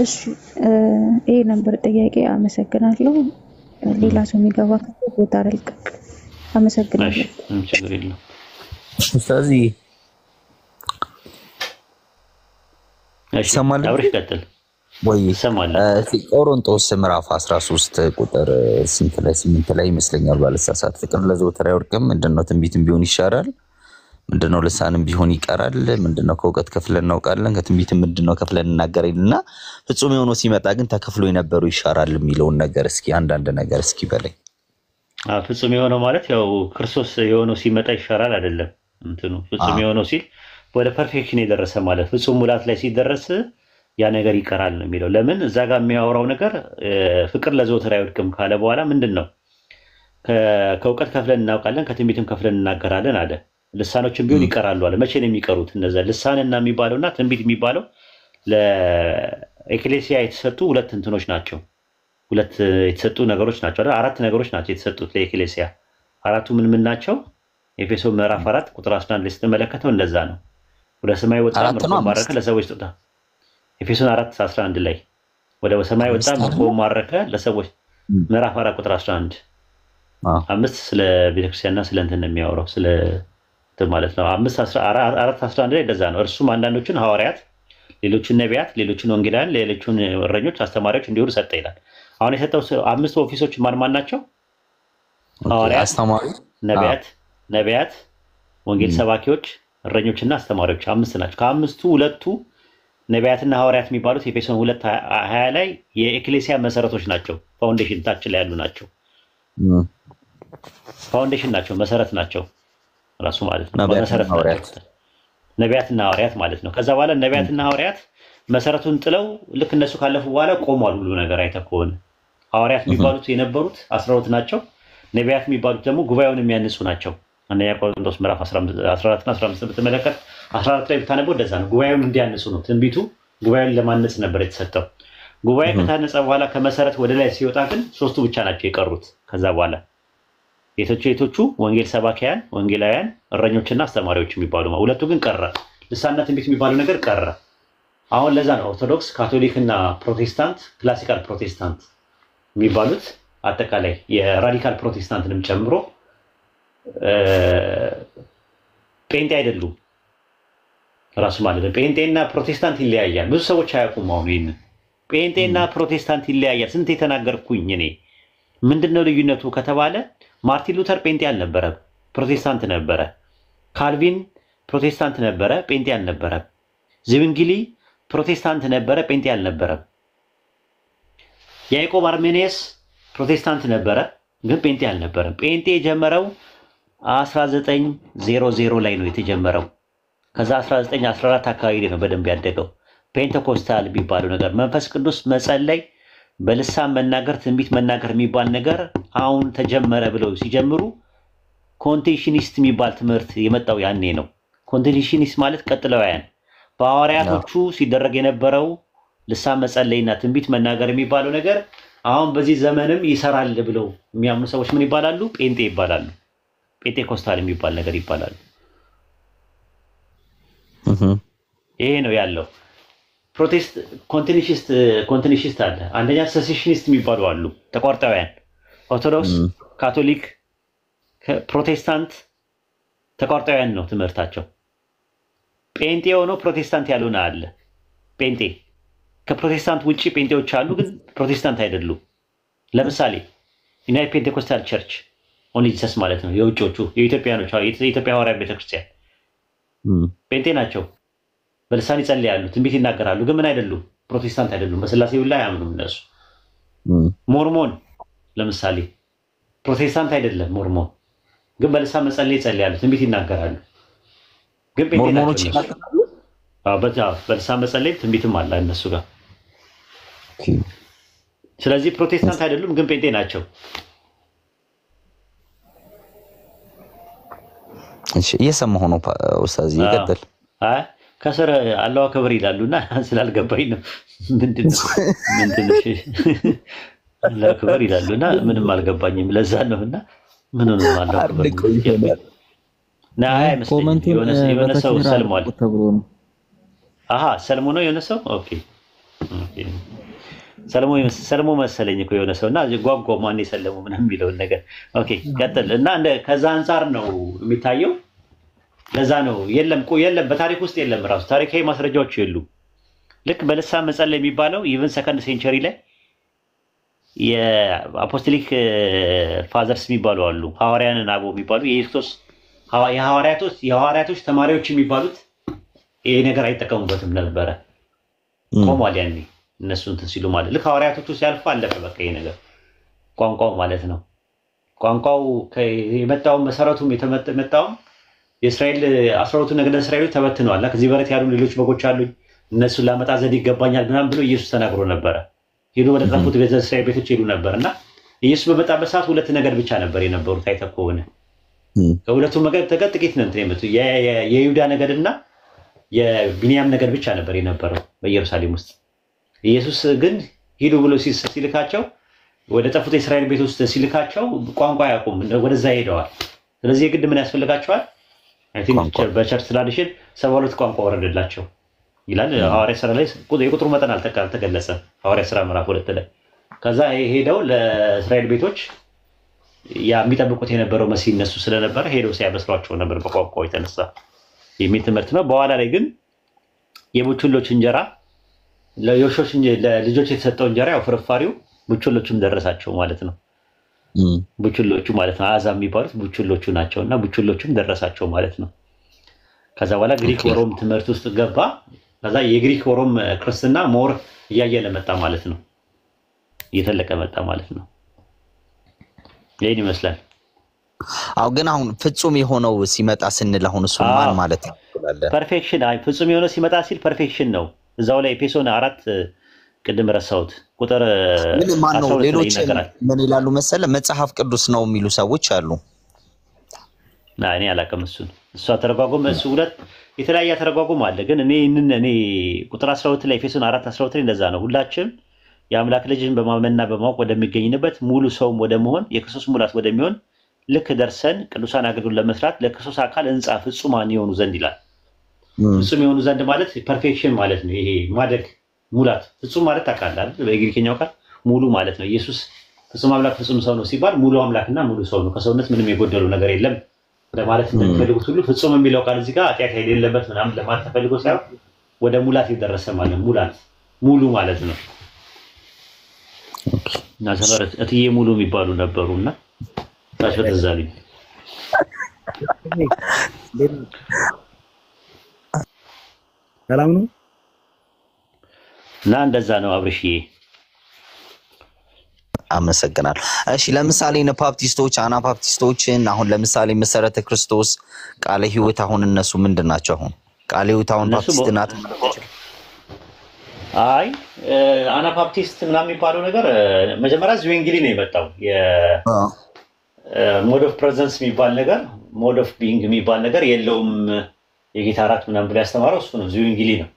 እሺ ይሄ ነበር ጥያቄ። አመሰግናለሁ። ሌላ ሰው የሚገባ ቦታ አልቀቅ። አመሰግናለሁ። እሺ ችግር የለም። ስለዚህ ይሰማል። አብረሽ ቀጥል ወይ? ይሰማል። ቆሮንቶስ ምዕራፍ 13 ቁጥር 8 ላይ ይመስለኛል ባለሳሳት፣ ፍቅር ለዘወትር አይወድቅም። ምንድነው? ትንቢትም ቢሆን ይሻራል። ምንድነው? ልሳንም ቢሆን ይቀራል። ምንድነው? ከእውቀት ከፍለን እናውቃለን፣ ከትንቢትም ምንድነው ከፍለን እናገራልና ፍጹም የሆነው ሲመጣ ግን ተከፍሎ የነበሩ ይሻራል የሚለውን ነገር እስኪ አንዳንድ ነገር እስኪ በላይ። ፍጹም የሆነው ማለት ያው ክርስቶስ የሆነው ሲመጣ ይሻራል አይደለም። እንትኑ ፍጹም የሆነው ሲል ወደ ፐርፌክሽን የደረሰ ማለት ፍጹም ሙላት ላይ ሲደረስ ያ ነገር ይቀራል ነው የሚለው። ለምን እዛ ጋር የሚያወራው ነገር ፍቅር ለዘወትር አይወድቅም ካለ በኋላ ምንድነው? ከእውቀት ከፍለን እናውቃለን፣ ከትንቢትም ከፍለን እናገራለን አለ። ልሳኖችም ቢሆን ይቀራሉ አለ። መቼ ነው የሚቀሩት? እነዛ ልሳንና የሚባለውና ትንቢት የሚባለው ለኤክሌሲያ የተሰጡ ሁለት እንትኖች ናቸው። ሁለት የተሰጡ ነገሮች ናቸው አይደል? አራት ነገሮች ናቸው የተሰጡት ለኤክሌሲያ። አራቱ ምን ምን ናቸው? ኤፌሶን ምዕራፍ 4 ቁጥር 11 ላይ ስትመለከተው እንደዛ ነው። ወደ ሰማይ ወጣ ምርኮ ማረከ ለሰዎች ስጦታ። ኤፌሶን 4:11 ላይ ወደ ሰማይ ወጣ ምርኮ ማረከ ለሰዎች። ምዕራፍ 4 ቁጥር 11 አምስት ስለ ቤተክርስቲያንና ስለ እንትን ነው የሚያወራው፣ ስለ ማለት ነው። 4:11 ላይ እንደዛ ነው። እርሱም አንዳንዶቹን ሐዋርያት፣ ሌሎችን ነቢያት፣ ሌሎችን ወንጌላውያን፣ ሌሎችን እረኞች፣ አስተማሪዎች እንዲሆኑ ሰጠ ይላል። አሁን የሰጠው አምስት ኦፊሶች ማን ናቸው? ሐዋርያት፣ አስተማሪ፣ ነቢያት፣ ወንጌል ሰባኪዎች፣ እረኞችና አስተማሪዎች አምስት ናቸው። ከአምስቱ ሁለቱ ነቢያትና ሐዋርያት የሚባሉት ኤፌሶን 2:20 ላይ የኤክሌሲያ መሰረቶች ናቸው። ፋውንዴሽን ታች ላይ ያሉ ናቸው። ፋውንዴሽን ናቸው፣ መሰረት ናቸው። ራሱ ማለት ነው። መሰረት ናቸው ነቢያትና ሐዋርያት ማለት ነው። ከዛ በኋላ ነቢያትና ሐዋርያት መሰረቱን ጥለው ልክ እነሱ ካለፉ በኋላ ቆሟል ሁሉ ነገር። አይተህ ከሆነ ሐዋርያት የሚባሉት የነበሩት 12 ናቸው። ነቢያት የሚባሉት ደግሞ ጉባኤውን የሚያንጹ ናቸው። አንደኛ ቆሮንቶስ ምዕራፍ 14 እና 15 ብትመለከት 14 ላይ ብታነበው እንደዛ ነው። ጉባኤውን እንዲያንጹ ነው ትንቢቱ። ጉባኤውን ለማነጽ ነበር የተሰጠው። ጉባኤ ከታነጸ በኋላ ከመሰረት ወደ ላይ ሲወጣ ግን 3ቱ ብቻ ናቸው የቀሩት። ከዛ በኋላ የቶቹ ወንጌል ሰባኪያን፣ ወንጌላውያን፣ እረኞችና አስተማሪዎች የሚባሉ ነው። ሁለቱ ግን ቀረ። ልሳንና ትንቢት የሚባለው ነገር ቀረ። አሁን ለዛ ነው ኦርቶዶክስ፣ ካቶሊክ እና ፕሮቴስታንት፣ ክላሲካል ፕሮቴስታንት የሚባሉት አጠቃላይ የራዲካል ፕሮቴስታንትንም ጨምሮ ጴንጤ አይደሉም ራሱ ማለት ነው። ጴንጤና ፕሮቴስታንት ይለያያል። ብዙ ሰዎች አያውቁም። አሁን ይህን ጴንጤና ፕሮቴስታንት ይለያያል። ስንት የተናገርኩኝ እኔ። ምንድነው ልዩነቱ ከተባለ ማርቲን ሉተር ጴንጤ አልነበረም፣ ፕሮቴስታንት ነበረ። ካልቪን ፕሮቴስታንት ነበረ፣ ጴንጤ አልነበረም። ዝብንግሊ ፕሮቴስታንት ነበረ፣ ጴንጤ አልነበረም። ያዕቆብ አርሜኒየስ ፕሮቴስታንት ነበረ፣ ግን ጴንጤ አልነበረም። ጴንጤ የጀመረው 1900 ላይ ነው የተጀመረው። ከዛ 1914 አካባቢ ነው በደንብ ያደገው። ፔንቴኮስታል የሚባለው ነገር መንፈስ ቅዱስ መጸለይ፣ በልሳን መናገር፣ ትንቢት መናገር የሚባል ነገር አሁን ተጀመረ ብለው ሲጀምሩ ኮንቴንሽኒስት የሚባል ትምህርት የመጣው ያኔ ነው። ኮንቴንሽኒስት ማለት ቀጥለውያን በሐዋርያቶቹ ሲደረግ የነበረው ልሳን መጸለይና ትንቢት መናገር የሚባለው ነገር አሁን በዚህ ዘመንም ይሰራል ብለው የሚያምኑ ሰዎች ምን ይባላሉ? ጴንጤ ይባላሉ። ፔንቴኮስታል የሚባል ነገር ይባላሉ። ይሄ ነው ያለው። ኮንቲኒሽስት አለ። አንደኛ ሰሴሽኒስት የሚባሉ አሉ፣ ተቋርጣውያን። ኦርቶዶክስ፣ ካቶሊክ፣ ፕሮቴስታንት ተቋርጣውያን ነው ትምህርታቸው። ጴንጤ ሆኖ ፕሮቴስታንት ያልሆነ አለ። ጴንጤ ከፕሮቴስታንት ውጭ ጴንጤዎች አሉ፣ ግን ፕሮቴስታንት አይደሉም። ለምሳሌ ዩናይትድ ፔንቴኮስታል ቸርች ኦንሊ ጂሰስ ማለት ነው። የውጮቹ የኢትዮጵያኖች የኢትዮጵያ ሐዋርያት ቤተክርስቲያን ጴንጤ ናቸው። በልሳን ይጸልያሉ፣ ትንቢት ይናገራሉ፣ ግን ምን አይደሉም? ፕሮቴስታንት አይደሉም። በስላሴው ላይ አያምኑም እነሱ። ሞርሞን ለምሳሌ ፕሮቴስታንት አይደለም። ሞርሞን ግን በልሳን መጸለይ ይጸልያሉ፣ ትንቢት ይናገራሉ፣ ግን ጴንጤ ናቸው። በልሳን መጸለይ ትንቢትም አለ እነሱ ጋር። ስለዚህ ፕሮቴስታንት አይደሉም፣ ግን ጴንጤ ናቸው። እሺ እየሰማሁ ነው ኡስታዝ፣ ይቀጥል። ከስር አላሁ አክበር ይላሉና ስላልገባኝ ነው። ምንድን ነው አላሁ አክበር ይላሉና ምንም አልገባኝም። ለዛ ነውና ምን ነው አላሁ አክበር የሆነ ሰው ሰልሟል። ሰልሞ ነው የሆነ ሰው። ኦኬ ሰልሞ መሰለኝ እኮ የሆነ ሰውና ጓጓ ማን የሰለመው ምናምን የሚለውን ነገር። ኦኬ ቀጥል። እና ከዛ አንፃር ነው የሚታየው። ለዛ ነው የለም በታሪክ ውስጥ የለም። ራሱ ታሪካዊ ማስረጃዎች የሉም። ልክ በልሳን መጸለይ የሚባለው ኢቭን ሰከንድ ሴንቸሪ ላይ የአፖስቶሊክ ፋዘርስ የሚባሉ አሉ፣ ሐዋርያንን አበው የሚባሉ የክርስቶስ የሐዋርያቶች ተማሪዎች የሚባሉት ይሄ ነገር አይጠቀሙበትም ነበረ። ቆሟል ያኔ እነሱ እንትን ሲሉ ማለት ልክ ሐዋርያቶቹ ሲያልፉ አለፈ በቃ ይሄ ነገር። ቋንቋው ማለት ነው። ቋንቋው የመጣው መሰረቱም የመጣው የእስራኤል 12ቱ ነገደ እስራኤሎች ተበትነዋል። ከዚህ በረት ያሉ ሌሎች በጎች አሉኝ እነሱን ላመጣ ዘንድ ይገባኛል ምናምን ብሎ ኢየሱስ ተናግሮ ነበረ። ሄዶ ወደ ጠፉት ቤተ እስራኤል ቤቶች ሄዱ ነበርና ኢየሱስ በመጣበት ሰዓት 2 ነገድ ብቻ ነበር የነበሩት። አይተህ ከሆነ ከሁለቱም ነገድ ጥቂት ነው እንትን የመጡ የይሁዳ ነገድና የቢንያም ነገድ ብቻ ነበር የነበረው በኢየሩሳሌም ውስጥ። ኢየሱስ ግን ሂዱ ብሎ ሲልካቸው ወደ ጠፉት የእስራኤል ቤት ውስጥ ሲልካቸው ቋንቋ አያውቁም፣ ወደዛ ሄደዋል። ስለዚህ የግድ ምን ያስፈልጋቸዋል? አይ ቲንክ በቸርች ትራዲሽን 72 ቋንቋ ወረደላቸው ይላል። ሐዋርያት ሥራ ላይ የቁጥሩ መጠን አልተገለጸም። ሐዋርያት ሥራ ምዕራፍ 2 ላይ ከዛ ሄደው ለእስራኤል ቤቶች የሚጠብቁት የነበረው መሲህ እነሱ ስለነበረ ሄደው ሲያበስሯቸው ነበር በቋንቋው የተነሳ የሚል ትምህርት ነው። በኋላ ላይ ግን የቡችሎች እንጀራ ለልጆች የተሰጠው እንጀራ ያው ፍርፋሪው ቡችሎቹም ደረሳቸው ማለት ነው። ቡችሎቹ ማለት ነው አሕዛብ የሚባሉት ቡችሎቹ ናቸው እና ቡችሎቹም ደረሳቸው ማለት ነው። ከዛ በኋላ ግሪክ ሮም ትምህርት ውስጥ ገባ። ከዛ የግሪክ ሮም ክርስትና ሞር እያየለ መጣ ማለት ነው፣ እየተለቀ መጣ ማለት ነው። ይሄን ይመስላል። አው ግን አሁን ፍጹም የሆነው ሲመጣ ስንል አሁን እሱ ማን ማለት ነው? ፐርፌክሽን አይ ፍጹም የሆነው ሲመጣ ሲል ፐርፌክሽን ነው። እዛው ላይ ኤፌሶን 4 ቅድም ረሳሁት ቁጥር 12 ሌሎች ምን ይላሉ መሰለ መጽሐፍ ቅዱስ ነው የሚሉ ሰዎች አሉ። እኔ አላውቅም እሱ አተረጓጎም እሱ ሁለት የተለያየ አተረጓጎም አለ። ግን እኔ ቁጥር 12 ላይ ኤፌሶን 4:12 ላይ እንደዛ ነው። ሁላችንም የአምላክ ልጅን በማመንና በማወቅ ወደሚገኝበት ሙሉ ሰውም ወደ መሆን የክርስቶስ ሙላት ወደሚሆን ልክ ደርሰን ቅዱሳን አገልግሎት ለመስራት ለክርስቶስ አካል ሕንጻ ፍጹማን የሆኑ ዘንድ ይላል። ፍጹም የሆኑ ዘንድ ማለት ፐርፌክሽን ማለት ነው። ይሄ ማደግ ሙላት ፍጹም ማለት ታውቃለህ በግሪክኛው ቃል ሙሉ ማለት ነው። ኢየሱስ ፍጹም አምላክ ፍጹም ሰው ነው ሲባል ሙሉ አምላክና ሙሉ ሰው ነው። ከሰውነት ምንም የጎደለው ነገር የለም ለማለት እንደሚፈልጉት ሁሉ ፍጹም የሚለው ቃል እዚህ ጋር ኃጢአት የሌለበት ምናምን ለማለት ተፈልጎ ሳይሆን ወደ ሙላት የደረሰ ማለት ሙላት ሙሉ ማለት ነው። እና ሰፈር እትዬ ሙሉ የሚባሉ ነበሩና ታሽፈ ተዛልኝ ሰላም ነው እና እንደዛ ነው አብርሽዬ። አመሰግናለሁ። እሺ ለምሳሌ ባፕቲስቶች አናባፕቲስቶችን አሁን ለምሳሌ መሰረተ ክርስቶስ ቃለ ሕይወት አሁን እነሱ ምንድናቸው? አሁን ቃለ ሕይወት አሁን ባፕቲስት ናት? አይ አናባፕቲስት ምናምን የሚባለው ነገር መጀመሪያ እዚህ ወንጌሊ ነው የመጣው። ሞድ ኦፍ ፕሬዘንስ የሚባል ነገር ሞድ ኦፍ ቢንግ የሚባል ነገር የለውም የጌታ እራት ምናምን ብሎ ያስተማረው እሱ ነው፣ እዚህ ወንጌሊ ነው።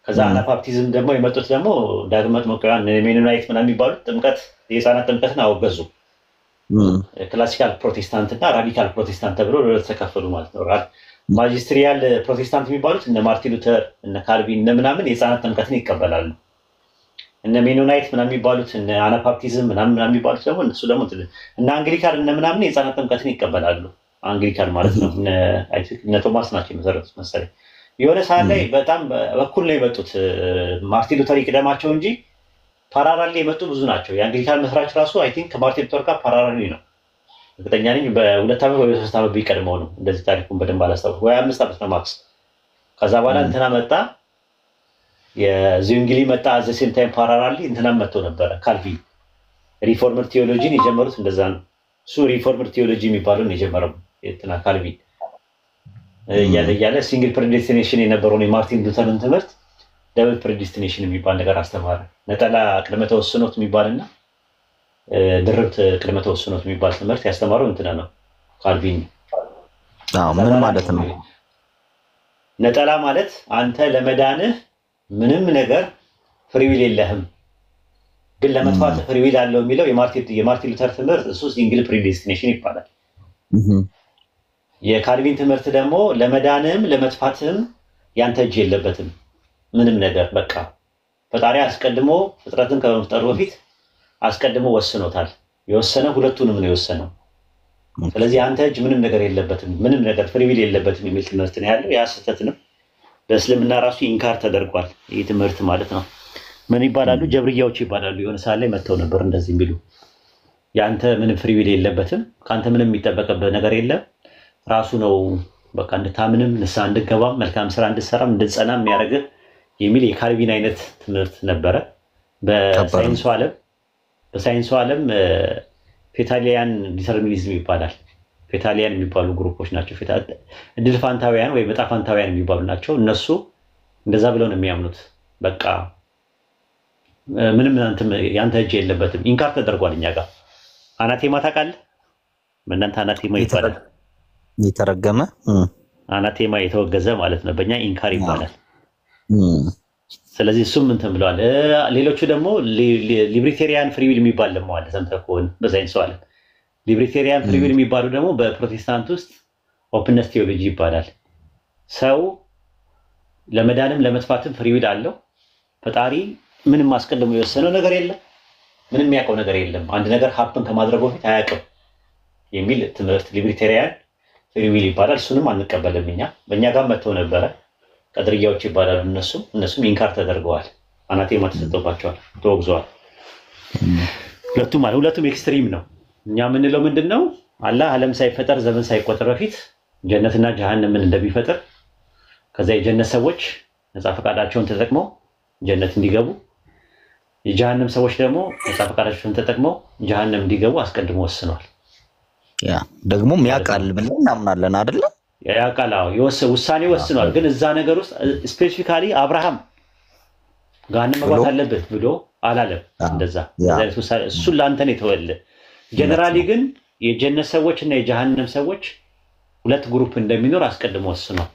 ከዛ አናባፕቲዝም ደግሞ የመጡት ደግሞ ዳግመ መጥምቃውያን ሜኖናይት ምናምን የሚባሉት ጥምቀት የህፃናት ጥምቀትን አወገዙ። ክላሲካል ፕሮቴስታንት እና ራዲካል ፕሮቴስታንት ተብሎ ተከፈሉ ማለት ነው። ማጂስትሪያል ፕሮቴስታንት የሚባሉት እነ ማርቲን ሉተር እነ ካልቪን እነ ምናምን የህፃናት ጥምቀትን ይቀበላሉ። እነ ሜኖናይት ምናምን የሚባሉት እነ አናባፕቲዝም ምናምን የሚባሉት ደግሞ እነሱ ደግሞ እነ አንግሊካን እነ ምናምን የህፃናት ጥምቀትን ይቀበላሉ። አንግሊካን ማለት ነው እነ ቶማስ ናቸው የመሰረቱት መሰለኝ። የሆነ ሰዓት ላይ በጣም በኩል ነው የመጡት። ማርቲን ሉተር ይቅደማቸው እንጂ ፓራራሊ የመጡ ብዙ ናቸው። የአንግሊካን መስራች ራሱ አይ ቲንክ ከማርቲን ሉተር ጋር ፓራራሊ ነው። እርግጠኛ ነኝ በ2 ዓመት ወይ 3 ዓመት ቢቀድመው ነው። እንደዚህ ታሪኩን በደንብ አላስታውስም። ወይ 5 ዓመት ነው ማክስ። ከዛ በኋላ እንትና መጣ፣ የዚንግሊ መጣ። አዘ ሴም ታይም ፓራራሊ እንትና መጥቶ ነበረ ካልቪን። ሪፎርመር ቴዎሎጂን የጀመሩት እንደዛ ነው። እሱ ሪፎርመር ቴዎሎጂ የሚባለውን የጀመረው እንትና ካልቪን እያለ ሲንግል ፕሬዲስቲኔሽን የነበረውን የማርቲን ሉተርን ትምህርት ደብል ፕሬዲስቲኔሽን የሚባል ነገር አስተማረ። ነጠላ ቅድመ ተወስኖት የሚባልና ድርብት ቅድመ ተወስኖት የሚባል ትምህርት ያስተማረው እንትና ነው ካልቪን። ምን ማለት ነው? ነጠላ ማለት አንተ ለመዳንህ ምንም ነገር ፍሪዊል የለህም፣ ግን ለመጥፋት ፍሪዊል አለው የሚለው የማርቲን ሉተር ትምህርት እሱ ሲንግል ፕሬዲስቲኔሽን ይባላል። የካልቪን ትምህርት ደግሞ ለመዳንም ለመጥፋትም ያንተ እጅ የለበትም ምንም ነገር። በቃ ፈጣሪ አስቀድሞ ፍጥረትን ከመፍጠሩ በፊት አስቀድሞ ወስኖታል። የወሰነ ሁለቱንም ነው የወሰነው። ስለዚህ አንተ እጅ ምንም ነገር የለበትም፣ ምንም ነገር ፍሪዊል የለበትም የሚል ትምህርት ነው ያለው። ያ ስህተት ነው። በእስልምና ራሱ ኢንካር ተደርጓል ይህ ትምህርት ማለት ነው። ምን ይባላሉ? ጀብርያዎች ይባላሉ። የሆነ ሰዓት ላይ መጥተው ነበር እንደዚህ የሚሉ ያንተ ምንም ፍሪዊል የለበትም፣ ከአንተ ምንም የሚጠበቅበት ነገር የለም፣ ራሱ ነው በቃ እንድታምንም ንስሐ እንድገባም መልካም ስራ እንድትሰራም እንድትጸናም የሚያደርግህ የሚል የካልቪን አይነት ትምህርት ነበረ። በሳይንሱ ዓለም ፌታሊያን ዲተርሚኒዝም ይባላል። ፌታሊያን የሚባሉ ግሩፖች ናቸው። እድል ፋንታውያን ወይ ዕጣ ፋንታውያን የሚባሉ ናቸው። እነሱ እንደዛ ብለው ነው የሚያምኑት። በቃ ምንም ያንተ እጅ የለበትም። ኢንካር ተደርጓል እኛ ጋር። አናቴማ ታውቃለህ? በእናንተ አናቴማ ይባላል። የተረገመ አናቴማ የተወገዘ ማለት ነው። በእኛ ኢንካር ይባላል። ስለዚህ እሱም እንትን ብለዋል። ሌሎቹ ደግሞ ሊብሪቴሪያን ፍሪዊል የሚባል ደግሞ አለ። ሰምተህ ከሆነ በሳይንሱ ዓለም ሊብሪቴሪያን ፍሪዊል የሚባሉ ደግሞ በፕሮቴስታንት ውስጥ ኦፕነስ ቴዎሎጂ ይባላል። ሰው ለመዳንም ለመጥፋትም ፍሪዊል አለው። ፈጣሪ ምንም አስቀድሞ የወሰነው ነገር የለም፣ ምንም የሚያውቀው ነገር የለም። አንድ ነገር ሀፕን ከማድረጉ በፊት አያውቅም የሚል ትምህርት ሊብሪቴሪያን ፍሪዊል ይባላል። እሱንም አንቀበልም እኛ። በእኛ ጋር መጥተው ነበረ። ቀድርያዎች ይባላሉ። እነሱም ኢንካር ተደርገዋል። አናቴማ ተሰጥቶባቸዋል፣ ተወግዘዋል። ሁለቱም ኤክስትሪም ነው። እኛ የምንለው ምንድን ነው? አላህ ዓለም ሳይፈጠር ዘመን ሳይቆጠር በፊት ጀነትና ጀሃነምን እንደሚፈጥር፣ ከዛ የጀነት ሰዎች ነፃ ፈቃዳቸውን ተጠቅመው ጀነት እንዲገቡ፣ የጀሃነም ሰዎች ደግሞ ነፃ ፈቃዳቸውን ተጠቅመው ጀሃነም እንዲገቡ አስቀድሞ ወስኗል። ያ ደግሞ ያቃል ብለን እናምናለን አይደል? ያቃል። አዎ ውሳኔ ወስኗል። ግን እዛ ነገር ውስጥ ስፔሲፊካሊ አብርሃም ጋር መግባት አለበት ብሎ አላለም። እንደዛ ውሳኔ እሱን ለአንተ ነው የተወልህ። ጀነራሊ ግን የጀነት ሰዎች እና የጀሃነም ሰዎች ሁለት ግሩፕ እንደሚኖር አስቀድሞ ወስኗል።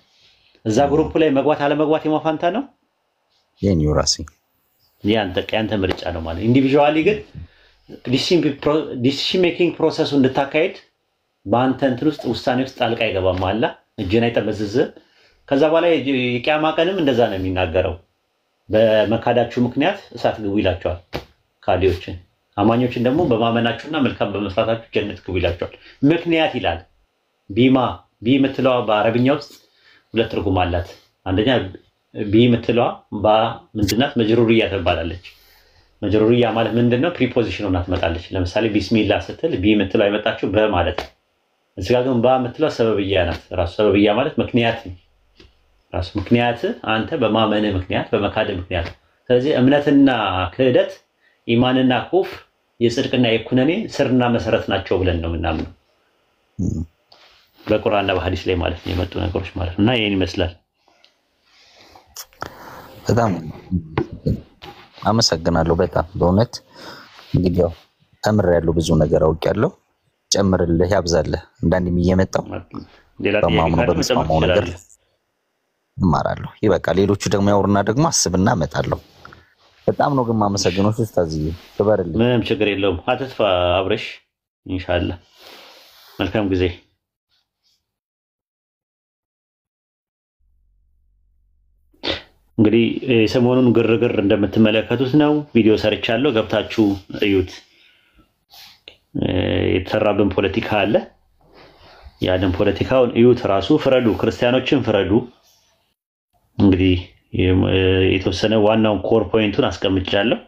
እዛ ግሩፕ ላይ መግባት አለመግባት የማፋንታ ነው የኒው ራሲ ያንተ ምርጫ ነው ማለት። ኢንዲቪጁዋሊ ግን ዲሲሽን ሜኪንግ ፕሮሰሱ እንድታካሄድ በአንተ እንትን ውስጥ ውሳኔ ውስጥ ጣልቃ አይገባም። አላ እጅን አይጠመዝዝም። ከዛ በኋላ የቂያማ ቀንም እንደዛ ነው የሚናገረው። በመካዳችሁ ምክንያት እሳት ግቡ ይላቸዋል ካዲዎችን። አማኞችን ደግሞ በማመናችሁና መልካም በመስራታችሁ ጀነት ግቡ ይላቸዋል። ምክንያት ይላል። ቢ የምትለዋ በአረብኛ ውስጥ ሁለት ትርጉም አላት። አንደኛ ቢ የምትለዋ ምንድናት? መጅሩርያ ትባላለች። መጅሩርያ ማለት ምንድነው? ፕሪፖዚሽን ሆና ትመጣለች። ለምሳሌ ቢስሚላህ ስትል ቢ የምትለዋ የመጣችው በማለት ነው። እዚህ ጋር ግን የምትለዋ ሰበብያ ናት። ራሱ ሰበብያ ማለት ምክንያት ነው። ራሱ ምክንያት አንተ በማመን ምክንያት በመካድ ምክንያት። ስለዚህ እምነትና ክህደት ኢማንና ኩፍር የጽድቅና የኩነኔ ስርና መሰረት ናቸው ብለን ነው የምናምነው በቁርአንና በሐዲስ ላይ ማለት ነው የመጡ ነገሮች ማለት ነው። እና ይሄን ይመስላል። በጣም አመሰግናለሁ። በጣም በእውነት እንግዲህ ያው ተምሬያለሁ፣ ብዙ ነገር አውቄያለሁ። ጨምርልህ ያብዛልህ። እንዳንዴም እየመጣሁ ሌላ በማምነው ነገር እማራለሁ። ይበቃ። ሌሎቹ ደግሞ ያወሩና ደግሞ አስብና እመጣለሁ። በጣም ነው ግን ማመሰግነው። ኡስታዝዬ ክበርልኝ። ምንም ችግር የለውም። አትጥፋ አብረሽ ኢንሻአላህ። መልካም ጊዜ። እንግዲህ የሰሞኑን ግርግር እንደምትመለከቱት ነው። ቪዲዮ ሰርቻለሁ፣ ገብታችሁ እዩት። የተሰራብን ፖለቲካ አለ። ያንን ፖለቲካውን እዩት። ራሱ ፍረዱ፣ ክርስቲያኖችን ፍረዱ። እንግዲህ የተወሰነ ዋናውን ኮር ፖይንቱን አስቀምጫለሁ።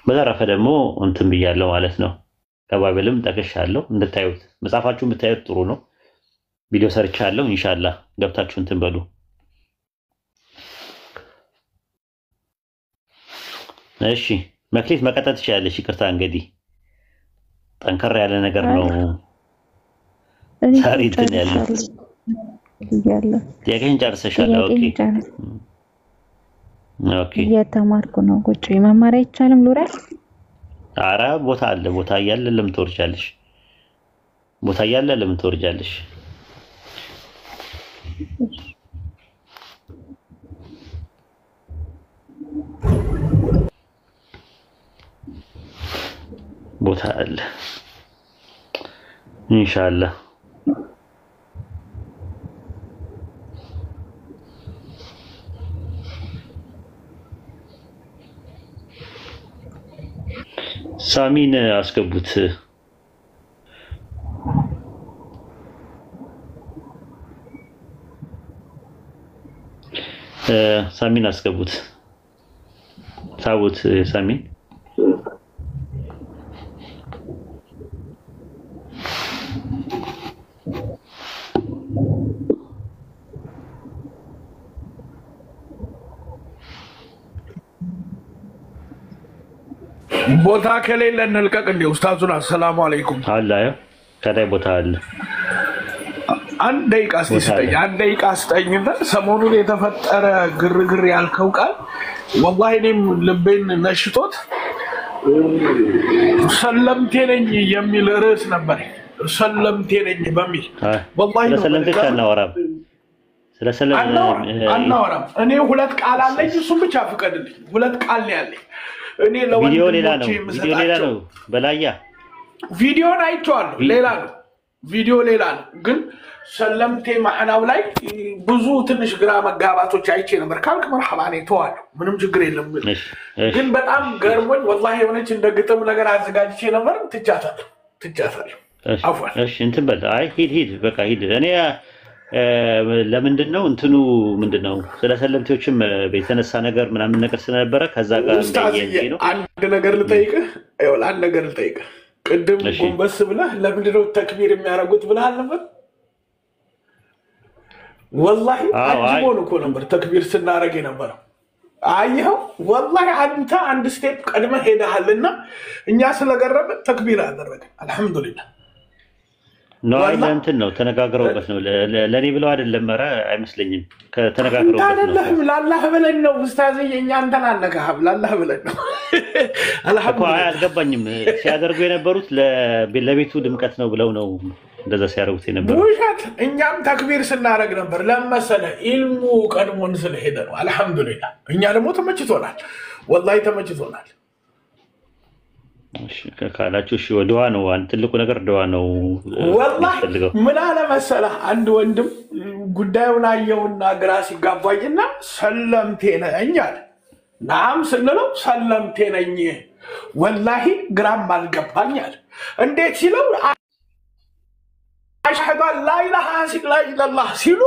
በተረፈ ደግሞ እንትን ብያለሁ ማለት ነው። ከባቢልም ጠቅሻለሁ እንድታዩት። መጽሐፋችሁን ብታዩት ጥሩ ነው። ቪዲዮ ሰርቻለሁ። ኢንሻአላህ ገብታችሁ እንትን በሉ። እሺ መክሊት መቀጠል ትችላለሽ። ይቅርታ እንግዲህ ጠንከር ያለ ነገር ነው። ሳሪ እንትን ያለው ጥያቄን ጨርሰሻል? ኦኬ እየተማርኩ ነው። ቁጭ መማር አይቻልም? ሉራል ኧረ ቦታ አለ። ቦታ እያለ ለምን ትወርጃለሽ? ቦታ እያለ ለምን ትወርጃለሽ? ቦታ አለ ኢንሻአላህ። ሳሚን አስገቡት። ሳሚን አስገቡት። ታውት ሳሚን ቦታ ከሌለ እንልቀቅ እንዴ? ኡስታዙን አሰላሙ አለይኩም አለ። ከላይ ቦታ አለ። አንድ ደቂቃ ስጠኝ፣ አንድ ደቂቃ ስጠኝና ሰሞኑን የተፈጠረ ግርግር ያልከው ቃል ወላሂ እኔም ልቤን ነሽቶት ሰለምቴ ነኝ የሚል ርዕስ ነበር። ሰለምቴ ነኝ በሚል ወላሂ ነው ስለሰለምቴ አናወራም። አናወራም። እኔ ሁለት ቃል አለኝ፣ እሱን ብቻ ፍቀድልኝ። ሁለት ቃል ነው ያለኝ። እኔ ቪዲዮ ሌላ ነው። በላያ ቪዲዮን አይቼዋለሁ፣ ሌላ ነው። ቪዲዮ ሌላ ነው። ግን ሰለምቴ ማዕናው ላይ ብዙ ትንሽ ግራ መጋባቶች አይቼ ነበር። ካልክ መርሐባ እኔ ተዋለሁ፣ ምንም ችግር የለም። ግን በጣም ገርሞኝ ወላሂ የሆነች እንደ ግጥም ነገር አዘጋጅቼ ነበር። ትቻታለሁ። አፍዋን እሺ እንትን በል። አይ ሂድ በቃ ሂድ። እኔ ለምንድን ነው እንትኑ ምንድን ነው ስለ ሰለምቴዎችም የተነሳ ነገር ምናምን ነገር ስለነበረ ከዛ ጋር ነው። አንድ ነገር ልጠይቅህ፣ አንድ ነገር ልጠይቅህ። ቅድም ጎንበስ ብለህ ለምንድን ነው ተክቢር የሚያደርጉት ብለህ አልነበር? ወላሂ አጅቦን እኮ ነበር ተክቢር ስናደርግ የነበረው። አየኸው፣ ወላሂ አንተ አንድ ስቴፕ ቀድመህ ሄደሃልና እኛ ስለገረመን ተክቢር አደረግን። አልሐምዱሊላህ። ነው አይደለም ነው ተነጋግረውበት ነው ለኔ ብለው አይደለም ኧረ አይመስለኝም ከተነጋግረውበት ነው ለአላህ ብለን ነው ኡስታዝ የኛ እንተን አነጋህብ ለአላህ ብለን ነው አልሐምዱሊላህ አልገባኝም ሲያደርጉ የነበሩት ለቤቱ ድምቀት ነው ብለው ነው እንደዛ ሲያደርጉት የነበረው ውሸት እኛም ተክቢር ስናረግ ነበር ለመሰለ ኢልሙ ቀድሞን ስለሄደ ነው አልሐምዱሊላህ እኛ ደግሞ ተመችቶናል ወላሂ ተመችቶናል እሺ ካላችሁ እሺ ወደዋ ነው ትልቁ ነገር ደዋ ነው ወላሂ ምን አለ መሰለ አንድ ወንድም ጉዳዩን አየውና ግራ ሲጋባኝና ሰለምቴ ነኝ አለ ናም ስንለው ሰለምቴ ነኝ ወላሂ ግራም አልገባኝ አለ እንዴት ሲለው አሽሀዱ አን ላ ኢላሃ ኢለላህ ሲሉ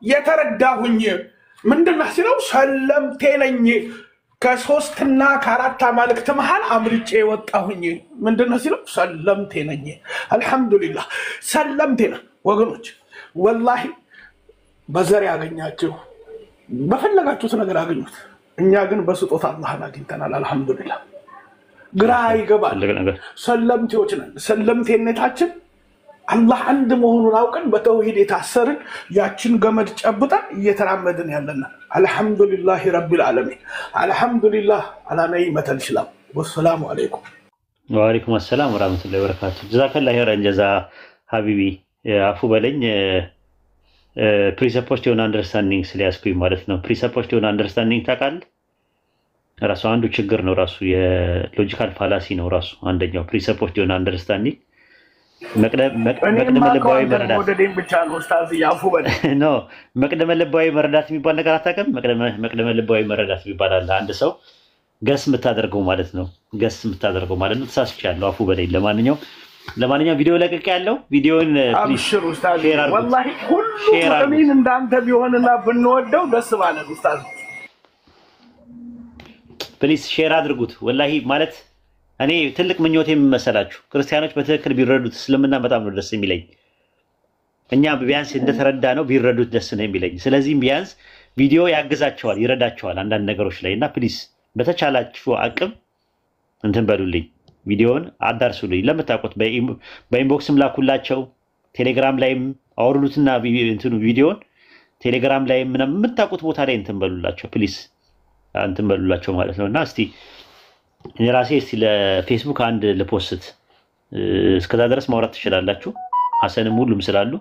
የተረዳሁኝ ምንድነው ሲለው ሰለምቴ ነኝ ከሶስትና ከአራት አማልክት መሃል አምርጬ ወጣሁኝ ምንድነው ሲለው ሰለምቴ ነኝ አልহামዱሊላህ ሰለምቴ ነኝ ወገኖች ወላሂ በዘር ያገኛችሁ በፈለጋችሁት ነገር አገኙት እኛ ግን በስጦታ አላህን አግኝተናል አልহামዱሊላህ ግራ ይገባል ሰለምቴዎች ነን ሰለምቴነታችን አላህ አንድ መሆኑን አውቀን በተውሂድ የታሰርን ያችን ገመድ ጨብጠን እየተራመድን ያለና አልহামዱሊላህ ረቢል ዓለሚን አልহামዱሊላህ አላ ነዒመተል ኢስላም ወሰላሙ አለይኩም ወአለይኩም ሰላም ወራህመቱላሂ ወበረካቱ ጀዛከላሁ ኸይረን ጀዛ ሀቢቢ አፉ በለኝ ፕሪሰፖዝድ የሆነ አንደርስታንዲንግ ስለያዝኩኝ ማለት ነው ፕሪሰፖዝድ የሆነ አንደርስታንዲንግ ታውቃለህ ራሱ አንዱ ችግር ነው ራሱ የሎጂካል ፋላሲ ነው ራሱ አንደኛው ፕሪሰፖዝድ የሆነ አንደርስታንዲንግ መቅደመ ልባዊ መረዳት ወደደም ብቻ ነው ኡስታዝ ያፉ በል ነው መቅደመ ልባዊ መረዳት የሚባል ነገር አታውቅም መቅደመ ልባዊ መረዳት ይባላል አንድ ሰው ገስ የምታደርገው ማለት ነው ገስ የምታደርገው ማለት ነው ተሳስቻለሁ አፉ በለኝ ለማንኛውም ቪዲዮ ለቀቅ ያለው ቪዲዮን አብሽር ኡስታዝ ወላሂ ሁሉ ሙእሚን እንዳንተ ቢሆንና ብንወደው ደስ ባለን ኡስታዝ ፕሊዝ ሼር አድርጉት ወላሂ ማለት እኔ ትልቅ ምኞቴ የምመሰላችሁ ክርስቲያኖች በትክክል ቢረዱት እስልምና በጣም ነው ደስ የሚለኝ እኛ ቢያንስ እንደተረዳ ነው ቢረዱት ደስ ነው የሚለኝ ስለዚህ ቢያንስ ቪዲዮ ያግዛቸዋል ይረዳቸዋል አንዳንድ ነገሮች ላይና ፕሊዝ በተቻላችሁ አቅም እንትን በሉልኝ ቪዲዮን አዳርሱልኝ ለምታውቁት በኢንቦክስም ላኩላቸው ቴሌግራም ላይም አወርዱትና እንትኑ ቪዲዮን ቴሌግራም ላይ ምንም የምታውቁት ቦታ ላይ እንትን በሉላቸው ፕሊዝ እንትን በሉላቸው ማለት ነውና እስቲ የራሴ እስቲ ለፌስቡክ አንድ ለፖስት እስከዛ ድረስ ማውራት ትችላላችሁ ሐሰንም ሁሉም ስላሉ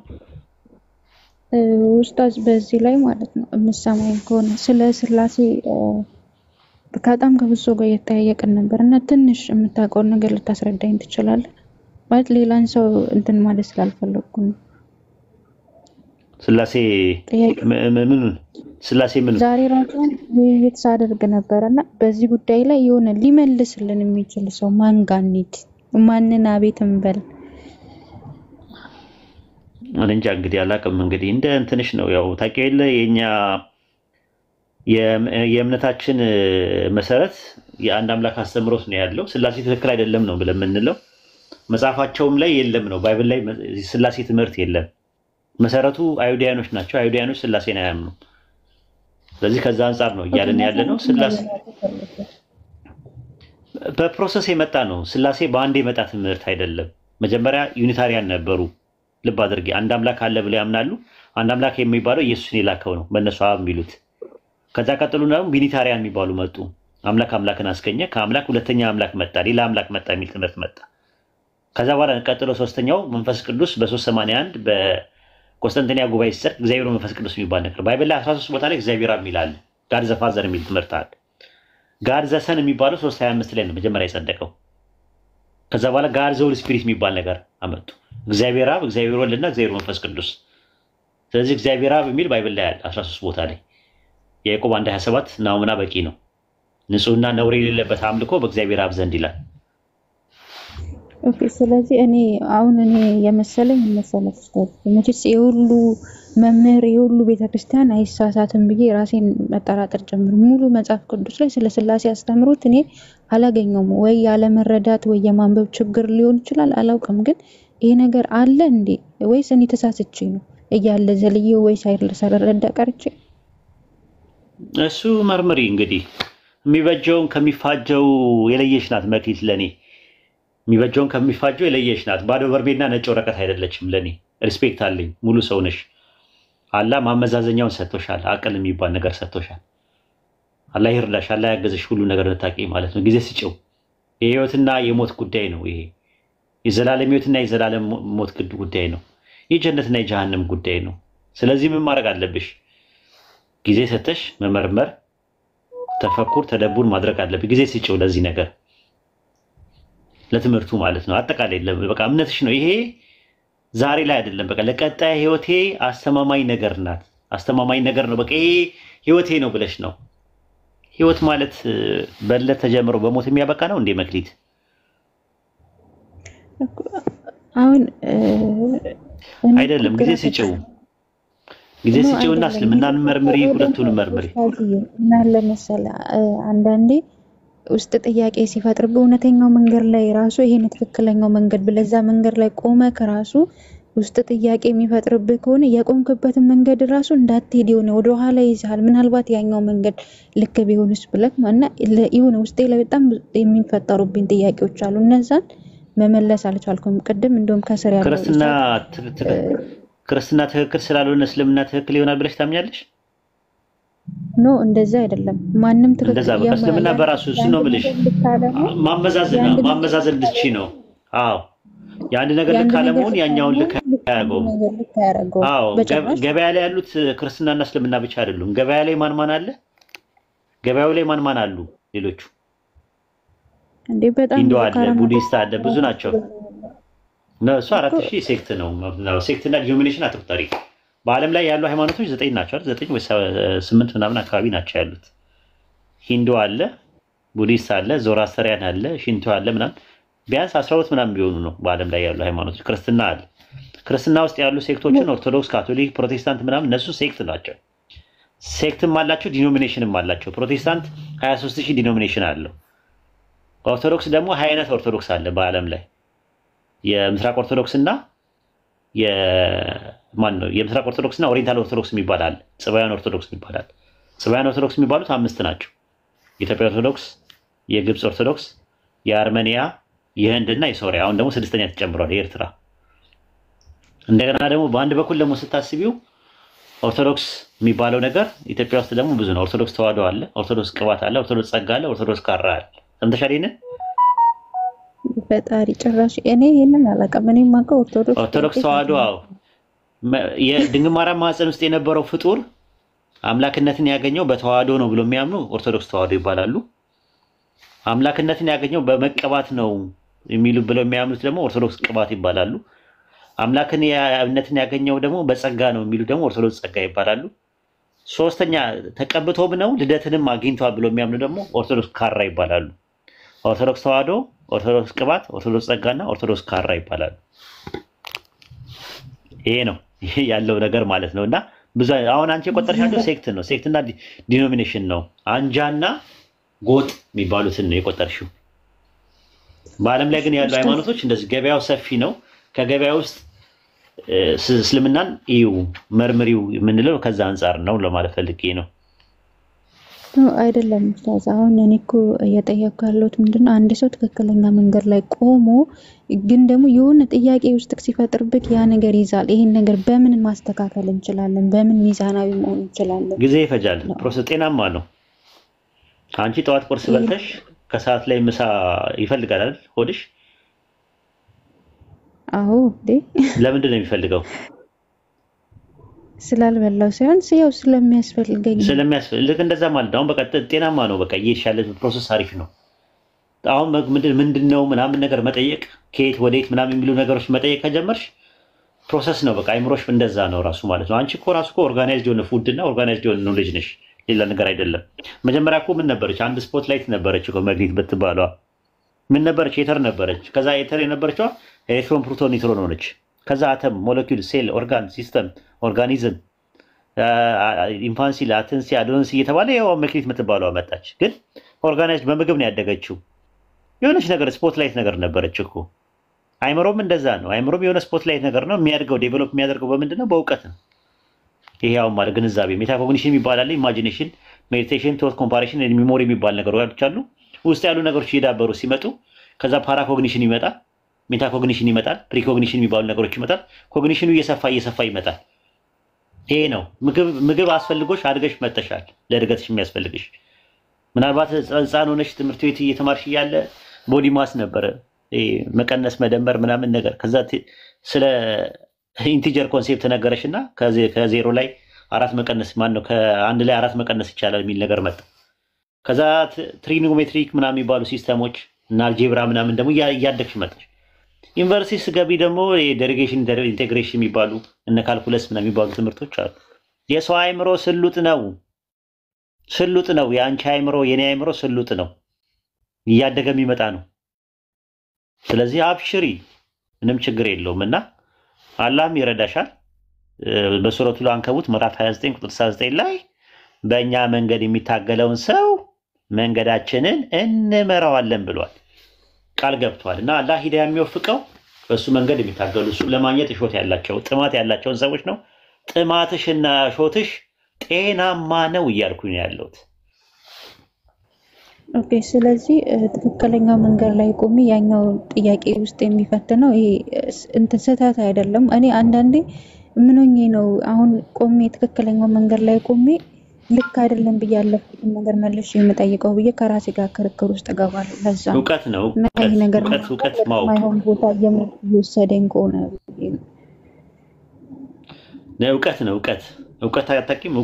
ኡስታዝ በዚህ ላይ ማለት ነው የምሰማኝ ከሆነ ስለ ስላሴ በጣም ከብዙ ጋር እየተጠያየቅን ነበርና ትንሽ የምታውቀው ነገር ልታስረዳኝ ትችላለህ ማለት ሌላን ሰው እንትን ማለት ስላልፈለኩ ነው ስላሴ ምን ስላሴ ምን ዛሬ ራሱን እየተሳደርግ ነበርና በዚህ ጉዳይ ላይ የሆነ ሊመልስልን የሚችል ሰው ማን ጋር እንሂድ ማንና ቤትም በል እንጃ እንግዲህ አላውቅም እንግዲህ እንደ እንትንሽ ነው ያው ታውቂው የኛ የእምነታችን መሰረት የአንድ አምላክ አስተምሮት ነው ያለው ስላሴ ትክክል አይደለም ነው ብለን የምንለው መጽሐፋቸውም ላይ የለም ነው ባይብል ላይ ስላሴ ትምህርት የለም መሰረቱ አይሁዳውያኖች ናቸው አይሁዳውያኖች ስላሴን አያምኑም ስለዚህ ከዛ አንፃር ነው እያለን ያለነው ስላሴ በፕሮሰስ የመጣ ነው ስላሴ በአንድ የመጣ ትምህርት አይደለም መጀመሪያ ዩኒታሪያን ነበሩ ልብ አድርጌ አንድ አምላክ አለ ብለው ያምናሉ አንድ አምላክ የሚባለው ኢየሱስን የላከው ነው በእነሱ አብ የሚሉት ከዛ ቀጥሎ ነው ቢኒታሪያን የሚባሉ መጡ አምላክን አስገኘ ከአምላክ ሁለተኛ አምላክ መጣ ሌላ አምላክ መጣ የሚል ትምህርት መጣ ከዛ በኋላ ቀጥሎ ሶስተኛው መንፈስ ቅዱስ በ381 በኮንስታንቲኒያ ጉባኤ ሲጸድቅ እግዚአብሔር መንፈስ ቅዱስ የሚባል ነገር ባይብል ላይ 13 ቦታ ላይ እግዚአብሔር የሚላል ጋድ ዘ ፋዘር የሚል ትምህርት አለ ጋድ ዘ ሰን የሚባለው 325 ላይ ነው መጀመሪያ የጸደቀው ከዛ በኋላ ጋድ ዘ ሆሊ ስፒሪት የሚባል ነገር አመጡ እግዚአብሔር አብ እግዚአብሔር ወልድና እግዚአብሔር መንፈስ ቅዱስ ስለዚህ እግዚአብሔር አብ የሚል ባይብል ላይ አለ 13 ቦታ ላይ ያዕቆብ 1:27 ናሙና በቂ ነው ንጹህና ነውር የሌለበት አምልኮ በእግዚአብሔር አብ ዘንድ ይላል ኦኬ ስለዚህ እኔ የመሰለኝ መቼስ የሁሉ መምህር የሁሉ ቤተክርስቲያን አይሳሳትም ብዬ ራሴን መጠራጠር ጀምር ሙሉ መጽሐፍ ቅዱስ ላይ ስለ ስላሴ አስተምሮት እኔ አላገኘውም ወይ ያለ መረዳት ወይ የማንበብ ችግር ሊሆን ይችላል አላውቅም ግን ይሄ ነገር አለ እንዴ ወይስ እኔ ተሳስቼ ነው እያለ ዘልዬ ወይስ ሳይረዳ ቀርቼ እሱ መርምሪ እንግዲህ የሚበጀውን ከሚፋጀው የለየሽ ናት መክሊት ለኔ የሚበጀውን ከሚፋጀው የለየሽ ናት። ባዶ በርሜና ነጭ ወረቀት አይደለችም። ለኔ ሪስፔክት አለኝ። ሙሉ ሰው ነሽ። አላህ ማመዛዘኛውን ሰጥቶሻል። አቅል የሚባል ነገር ሰጥቶሻል። አላህ ይርዳሽ። አላህ ያገዘሽ ሁሉ ነገር ልታቂ ማለት ነው። ጊዜ ስጪው። የህይወትና የሞት ጉዳይ ነው ይሄ። የዘላለም ህይወትና የዘላለም ሞት ጉዳይ ነው። የጀነትና የጀሃነም ጉዳይ ነው። ስለዚህ ምን ማድረግ አለብሽ? ጊዜ ሰተሽ መመርመር፣ ተፈኩር፣ ተደቡር ማድረግ አለብሽ። ጊዜ ስጪው ለዚህ ነገር፣ ለትምህርቱ ማለት ነው። አጠቃላይ በቃ እምነትሽ ነው ይሄ። ዛሬ ላይ አይደለም፣ በቃ ለቀጣይ ህይወቴ አስተማማኝ ነገር ናት። አስተማማኝ ነገር ነው። በቃ ይሄ ህይወቴ ነው ብለሽ ነው። ህይወት ማለት በለት ተጀምሮ በሞት የሚያበቃ ነው እንዴ መክሊት? አሁን አይደለም። ጊዜ ስጪው፣ ጊዜ ስጪውና እስልምናን መርምሪ፣ ሁለቱንም መርምሪ። እና ለምሳሌ አንዳንዴ ውስጥ ጥያቄ ሲፈጥር በእውነተኛው መንገድ ላይ ራሱ ይሄን ትክክለኛው መንገድ ብለዛ መንገድ ላይ ቆመ ከራሱ ውስጥ ጥያቄ የሚፈጥርብህ ከሆነ የቆምክበትን መንገድ ራሱ እንዳትሄድ የሆነ ወደ ኋላ ይዛል። ምናልባት ያኛው መንገድ ልክ ቢሆንስ ብለህ እና የሆነ ውስጤ ላይ በጣም የሚፈጠሩብኝ ጥያቄዎች አሉ። እነዛን መመለስ አልቻልኩም። ቅድም እንደውም ከስር ያለው ክርስትና ትክክል ስላልሆነ እስልምና ትክክል ይሆናል ብለሽ ታምኛለሽ? ኖ እንደዛ አይደለም። ማንም ትክክል እንደዛ በቃ እስልምና በራሱ እሱ ነው ብለሽ ማመዛዘን ልትቺ ነው። አዎ የአንድ ነገር ልክ አለመሆን ያኛውን ልክ ያደርገው። አዎ ገበያ ላይ ያሉት ክርስትናና እስልምና ብቻ አይደሉም። ገበያ ላይ ማን አለ? ገበያው ላይ ማን አሉ? ሌሎቹ እንዴ በጣም ሂንዱ አለ፣ ቡዲስት አለ፣ ብዙ ናቸው። ነው እሱ 4000 ሴክት ነው። ሴክትና ዲኖሚኔሽን አትቁጠሪ። በዓለም ላይ ያሉ ሃይማኖቶች 9 ናቸው አይደል? 9 ወይ 8 ምናምን አካባቢ ናቸው ያሉት። ሂንዱ አለ፣ ቡዲስት አለ፣ ዞራስተሪያን አለ፣ ሽንቶ አለ ምናምን ቢያንስ 12 ምናምን ቢሆኑ ነው በዓለም ላይ ያሉ ሃይማኖቶች። ክርስትና አለ። ክርስትና ውስጥ ያሉ ሴክቶችን ኦርቶዶክስ፣ ካቶሊክ፣ ፕሮቴስታንት ምናምን እነሱ ሴክት ናቸው። ሴክትም አላቸው፣ ዲኖሚኔሽንም አላቸው። ፕሮቴስታንት 23000 ዲኖሚኔሽን አለው። ኦርቶዶክስ ደግሞ 20 አይነት ኦርቶዶክስ አለ በዓለም ላይ። የምስራቅ ኦርቶዶክስ እና የምስራቅ ኦርቶዶክስ እና ኦሪየንታል ኦርቶዶክስ የሚባል አለ። ጽባውያን ኦርቶዶክስ የሚባል አለ። ጽባውያን ኦርቶዶክስ የሚባሉት 5 ናቸው። የኢትዮጵያ ኦርቶዶክስ፣ የግብፅ ኦርቶዶክስ፣ የአርሜኒያ፣ የህንድና የሶሪያ። አሁን ደግሞ 6ኛ ተጨምሯል፣ የኤርትራ። እንደገና ደግሞ በአንድ በኩል ደግሞ ስታስቢው ኦርቶዶክስ የሚባለው ነገር ኢትዮጵያ ውስጥ ደግሞ ብዙ ነው። ኦርቶዶክስ ተዋህዶ አለ፣ ኦርቶዶክስ ቅባት አለ፣ ኦርቶዶክስ ጸጋ አለ፣ ኦርቶዶክስ ካራ አለ። ሰምተሻል? ይሄንን ፈጣሪ ጭራሽ እኔ ይሄንን አላውቅም። እኔ የማውቀው ኦርቶዶክስ ተዋህዶ አዎ የድንግል ማርያም ማህፀን ውስጥ የነበረው ፍጡር አምላክነትን ያገኘው በተዋህዶ ነው ብሎ የሚያምኑ ኦርቶዶክስ ተዋህዶ ይባላሉ። አምላክነትን ያገኘው በመቀባት ነው የሚሉ ብለው የሚያምኑት ደግሞ ኦርቶዶክስ ቅባት ይባላሉ። አምላክነትን ያገኘው ደግሞ በጸጋ ነው የሚሉ ደግሞ ኦርቶዶክስ ጸጋ ይባላሉ። ሶስተኛ ተቀብቶም ነው ልደትንም አግኝቷል ብሎ የሚያምኑ ደግሞ ኦርቶዶክስ ካራ ይባላሉ። ኦርቶዶክስ ተዋህዶ፣ ኦርቶዶክስ ቅባት፣ ኦርቶዶክስ ጸጋና ኦርቶዶክስ ካራ ይባላሉ። ይሄ ነው ይሄ ያለው ነገር ማለት ነው። እና ብዙ አሁን አንቺ የቆጠርሻቸው ሴክት ነው። ሴክትና ዲኖሚኔሽን ነው። አንጃና ጎጥ የሚባሉትን ነው የቆጠርሽው። በዓለም ላይ ግን ያሉ ሃይማኖቶች እንደዚህ ገበያው ሰፊ ነው። ከገበያ ውስጥ እስልምናን እዩ መርምሪው የምንለው ከዛ አንጻር ነው ለማለት ፈልጌ ነው። አይደለም ኡስታዝ፣ አሁን እኔ እኮ እየጠየቅኩ ያለሁት ምንድነው አንድ ሰው ትክክለኛ መንገድ ላይ ቆሞ ግን ደግሞ የሆነ ጥያቄ ውስጥ ሲፈጥርብክ ያ ነገር ይዛል። ይሄን ነገር በምን ማስተካከል እንችላለን? በምን ሚዛናዊ መሆን እንችላለን? ጊዜ ይፈጃል። ፕሮሰስ ጤናማ ነው። አንቺ ጠዋት ቁርስ በልተሽ ከሰዓት ላይ ምሳ ይፈልጋል አይደል ሆድሽ? አዎ ለምንድን ነው የሚፈልገው? ስላልበላው ሳይሆን ያው ስለሚያስፈልገኝ ልክ እንደዛ ማለት አሁን በቃ ጤናማ ነው። በቃ እየሻለ ፕሮሰስ አሪፍ ነው። አሁን ምንድነው ምናምን ነገር መጠየቅ ከየት ወዴት ምናምን የሚሉ ነገሮች መጠየቅ ከጀመርሽ ፕሮሰስ ነው። በቃ አይምሮሽ እንደዛ ነው ራሱ ማለት ነው። አንቺ እኮ ራሱ እኮ ኦርጋናይዝድ የሆነ ፉድ እና ኦርጋናይዝድ የሆነ ኖሌጅ ነሽ፣ ሌላ ነገር አይደለም። መጀመሪያ እኮ ምን ነበረች? አንድ ስፖት ላይት ነበረች እኮ መግኒት ብትባሏ ምን ነበረች? ኤተር ነበረች። ከዛ ኤተር የነበረችዋ ኤሌክትሮን፣ ፕሮቶን፣ ኒውትሮን ሆነች። ከዛ አተም፣ ሞለኪውል፣ ሴል፣ ኦርጋን፣ ሲስተም፣ ኦርጋኒዝም፣ ኢንፋንሲ፣ ላተንሲ፣ አዶንሲ እየተባለ ያው መግኒት የምትባሏ መጣች። ግን ኦርጋናይዝድ በምግብ ነው ያደገችው። የሆነች ነገር ስፖት ላይት ነገር ነበረች እኮ። አይምሮም እንደዛ ነው። አይምሮም የሆነ ስፖት ላይት ነገር ነው የሚያድገው። ዴቨሎፕ የሚያደርገው በምንድን ነው? በእውቀት ነው። ይሄ ያው ማለት ግንዛቤ፣ ሜታኮግኒሽን ይባላል፣ ኢማጂኔሽን፣ ሜዲቴሽን፣ ቶት ኮምፓሬሽን፣ ሚሞሪ የሚባል ነገሮች አሉ። ውስጥ ያሉ ነገሮች እየዳበሩ ሲመጡ ከዛ ፓራኮግኒሽን ይመጣል፣ ሜታኮግኒሽን ይመጣል፣ ፕሪኮግኒሽን የሚባሉ ነገሮች ይመጣል። ኮግኒሽኑ እየሰፋ ይመጣል። ይሄ ነው ምግብ አስፈልጎሽ አድገሽ መጥተሻል። ለእድገትሽ የሚያስፈልግሽ ምናልባት ህፃን ሆነሽ ትምህርት ቤት እየተማርሽ እያለ ቦዲ ማስ ነበረ መቀነስ መደመር ምናምን ነገር። ከዛ ስለ ኢንቲጀር ኮንሴፕት ነገረሽና ከዜሮ ላይ 4 መቀነስ ማነው ከአንድ ላይ 4 መቀነስ ይቻላል የሚል ነገር መጣ። ከዛ ትሪጎኖሜትሪክ ምናምን የሚባሉ ሲስተሞች እና አልጄብራ ምናምን ደግሞ እያደግሽ መጣሽ። ዩኒቨርሲቲ ስገቢ ደግሞ የዴሪጌሽን ኢንቴግሬሽን የሚባሉ እነ ካልኩለስ ምናምን የሚባሉ ትምህርቶች አሉ። የሰው አእምሮ ስሉጥ ነው። የአንቺ አእምሮ የኔ አእምሮ ስሉጥ ነው፣ እያደገ የሚመጣ ነው። ስለዚህ አብሽሪ፣ ምንም ችግር የለውም እና አላህም ይረዳሻል። በሱረቱል አንከቡት ምዕራፍ 29 ቁጥር 69 ላይ በእኛ መንገድ የሚታገለውን ሰው መንገዳችንን እንመራዋለን ብሏል፣ ቃል ገብቷል። እና አላህ ሂዳያ የሚወፍቀው በሱ መንገድ የሚታገሉ እሱ ለማግኘት እሾት ያላቸው ጥማት ያላቸውን ሰዎች ነው። ጥማትሽና እሾትሽ ጤናማ ነው እያልኩኝ ያለሁት። ኦኬ። ስለዚህ ትክክለኛው መንገድ ላይ ቆሜ ያኛው ጥያቄ ውስጥ የሚፈትነው ይሄ እንትን ስህተት አይደለም። እኔ አንዳንዴ ምን ሆኜ ነው አሁን ቆሜ ትክክለኛው መንገድ ላይ ቆሜ ልክ አይደለም ብዬ ያለፍኩትን ነገር መልሼ የምጠይቀው ብዬ ከራሴ ጋር ክርክር ውስጥ እገባለሁ። ለዛ እውቀት ነው ይሄ ነገር እውቀት ማወቅ ማይሆን ቦታ እየወሰደኝ ከሆነ እውቀት አታውቂም።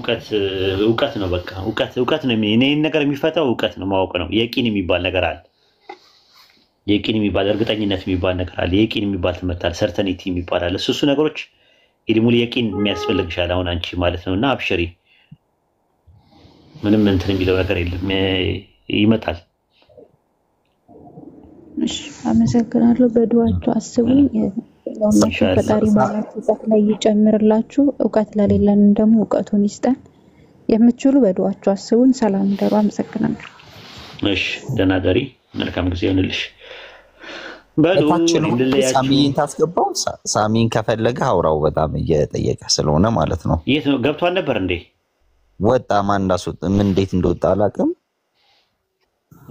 እውቀት ነው በቃ እውቀት ነው። እኔን ነገር የሚፈታው እውቀት ነው፣ ማወቅ ነው። የቂን የሚባል ነገር አለ። የቂን የሚባል እርግጠኝነት የሚባል ነገር አለ። የቂን የሚባል ትምህርት አለ። ሰርተኒቲ የሚባል አለ። እሱ ነገሮች ኢልሙል የቂን የሚያስፈልግሻል አሁን አንቺ ማለት ነውና አብሽሪ። ምንም እንትን የሚለው ነገር የለም፣ ይመጣል። እሺ፣ አመሰግናለሁ። በዱዓችሁ አስቡኝ። ፈጣሪ ባላችሁ እውቀት ላይ ይጨምርላችሁ፣ እውቀት ለሌለን ደግሞ እውቀቱን ይስጠን። የምትችሉ በዱዓችሁ አስቡን። ሰላም ደሩ። አመሰግናለሁ። እሺ፣ ደህና ደሪ። መልካም ጊዜ ይሁንልሽ። ሳሚን ታስገባው። ሳሚን ከፈለገ አውራው በጣም እየጠየቀ ስለሆነ ማለት ነው። የት ነው ገብቷል ነበር እንዴ? ወጣ። ማን እንዳስወጣ ምን እንዴት እንደወጣ አላውቅም።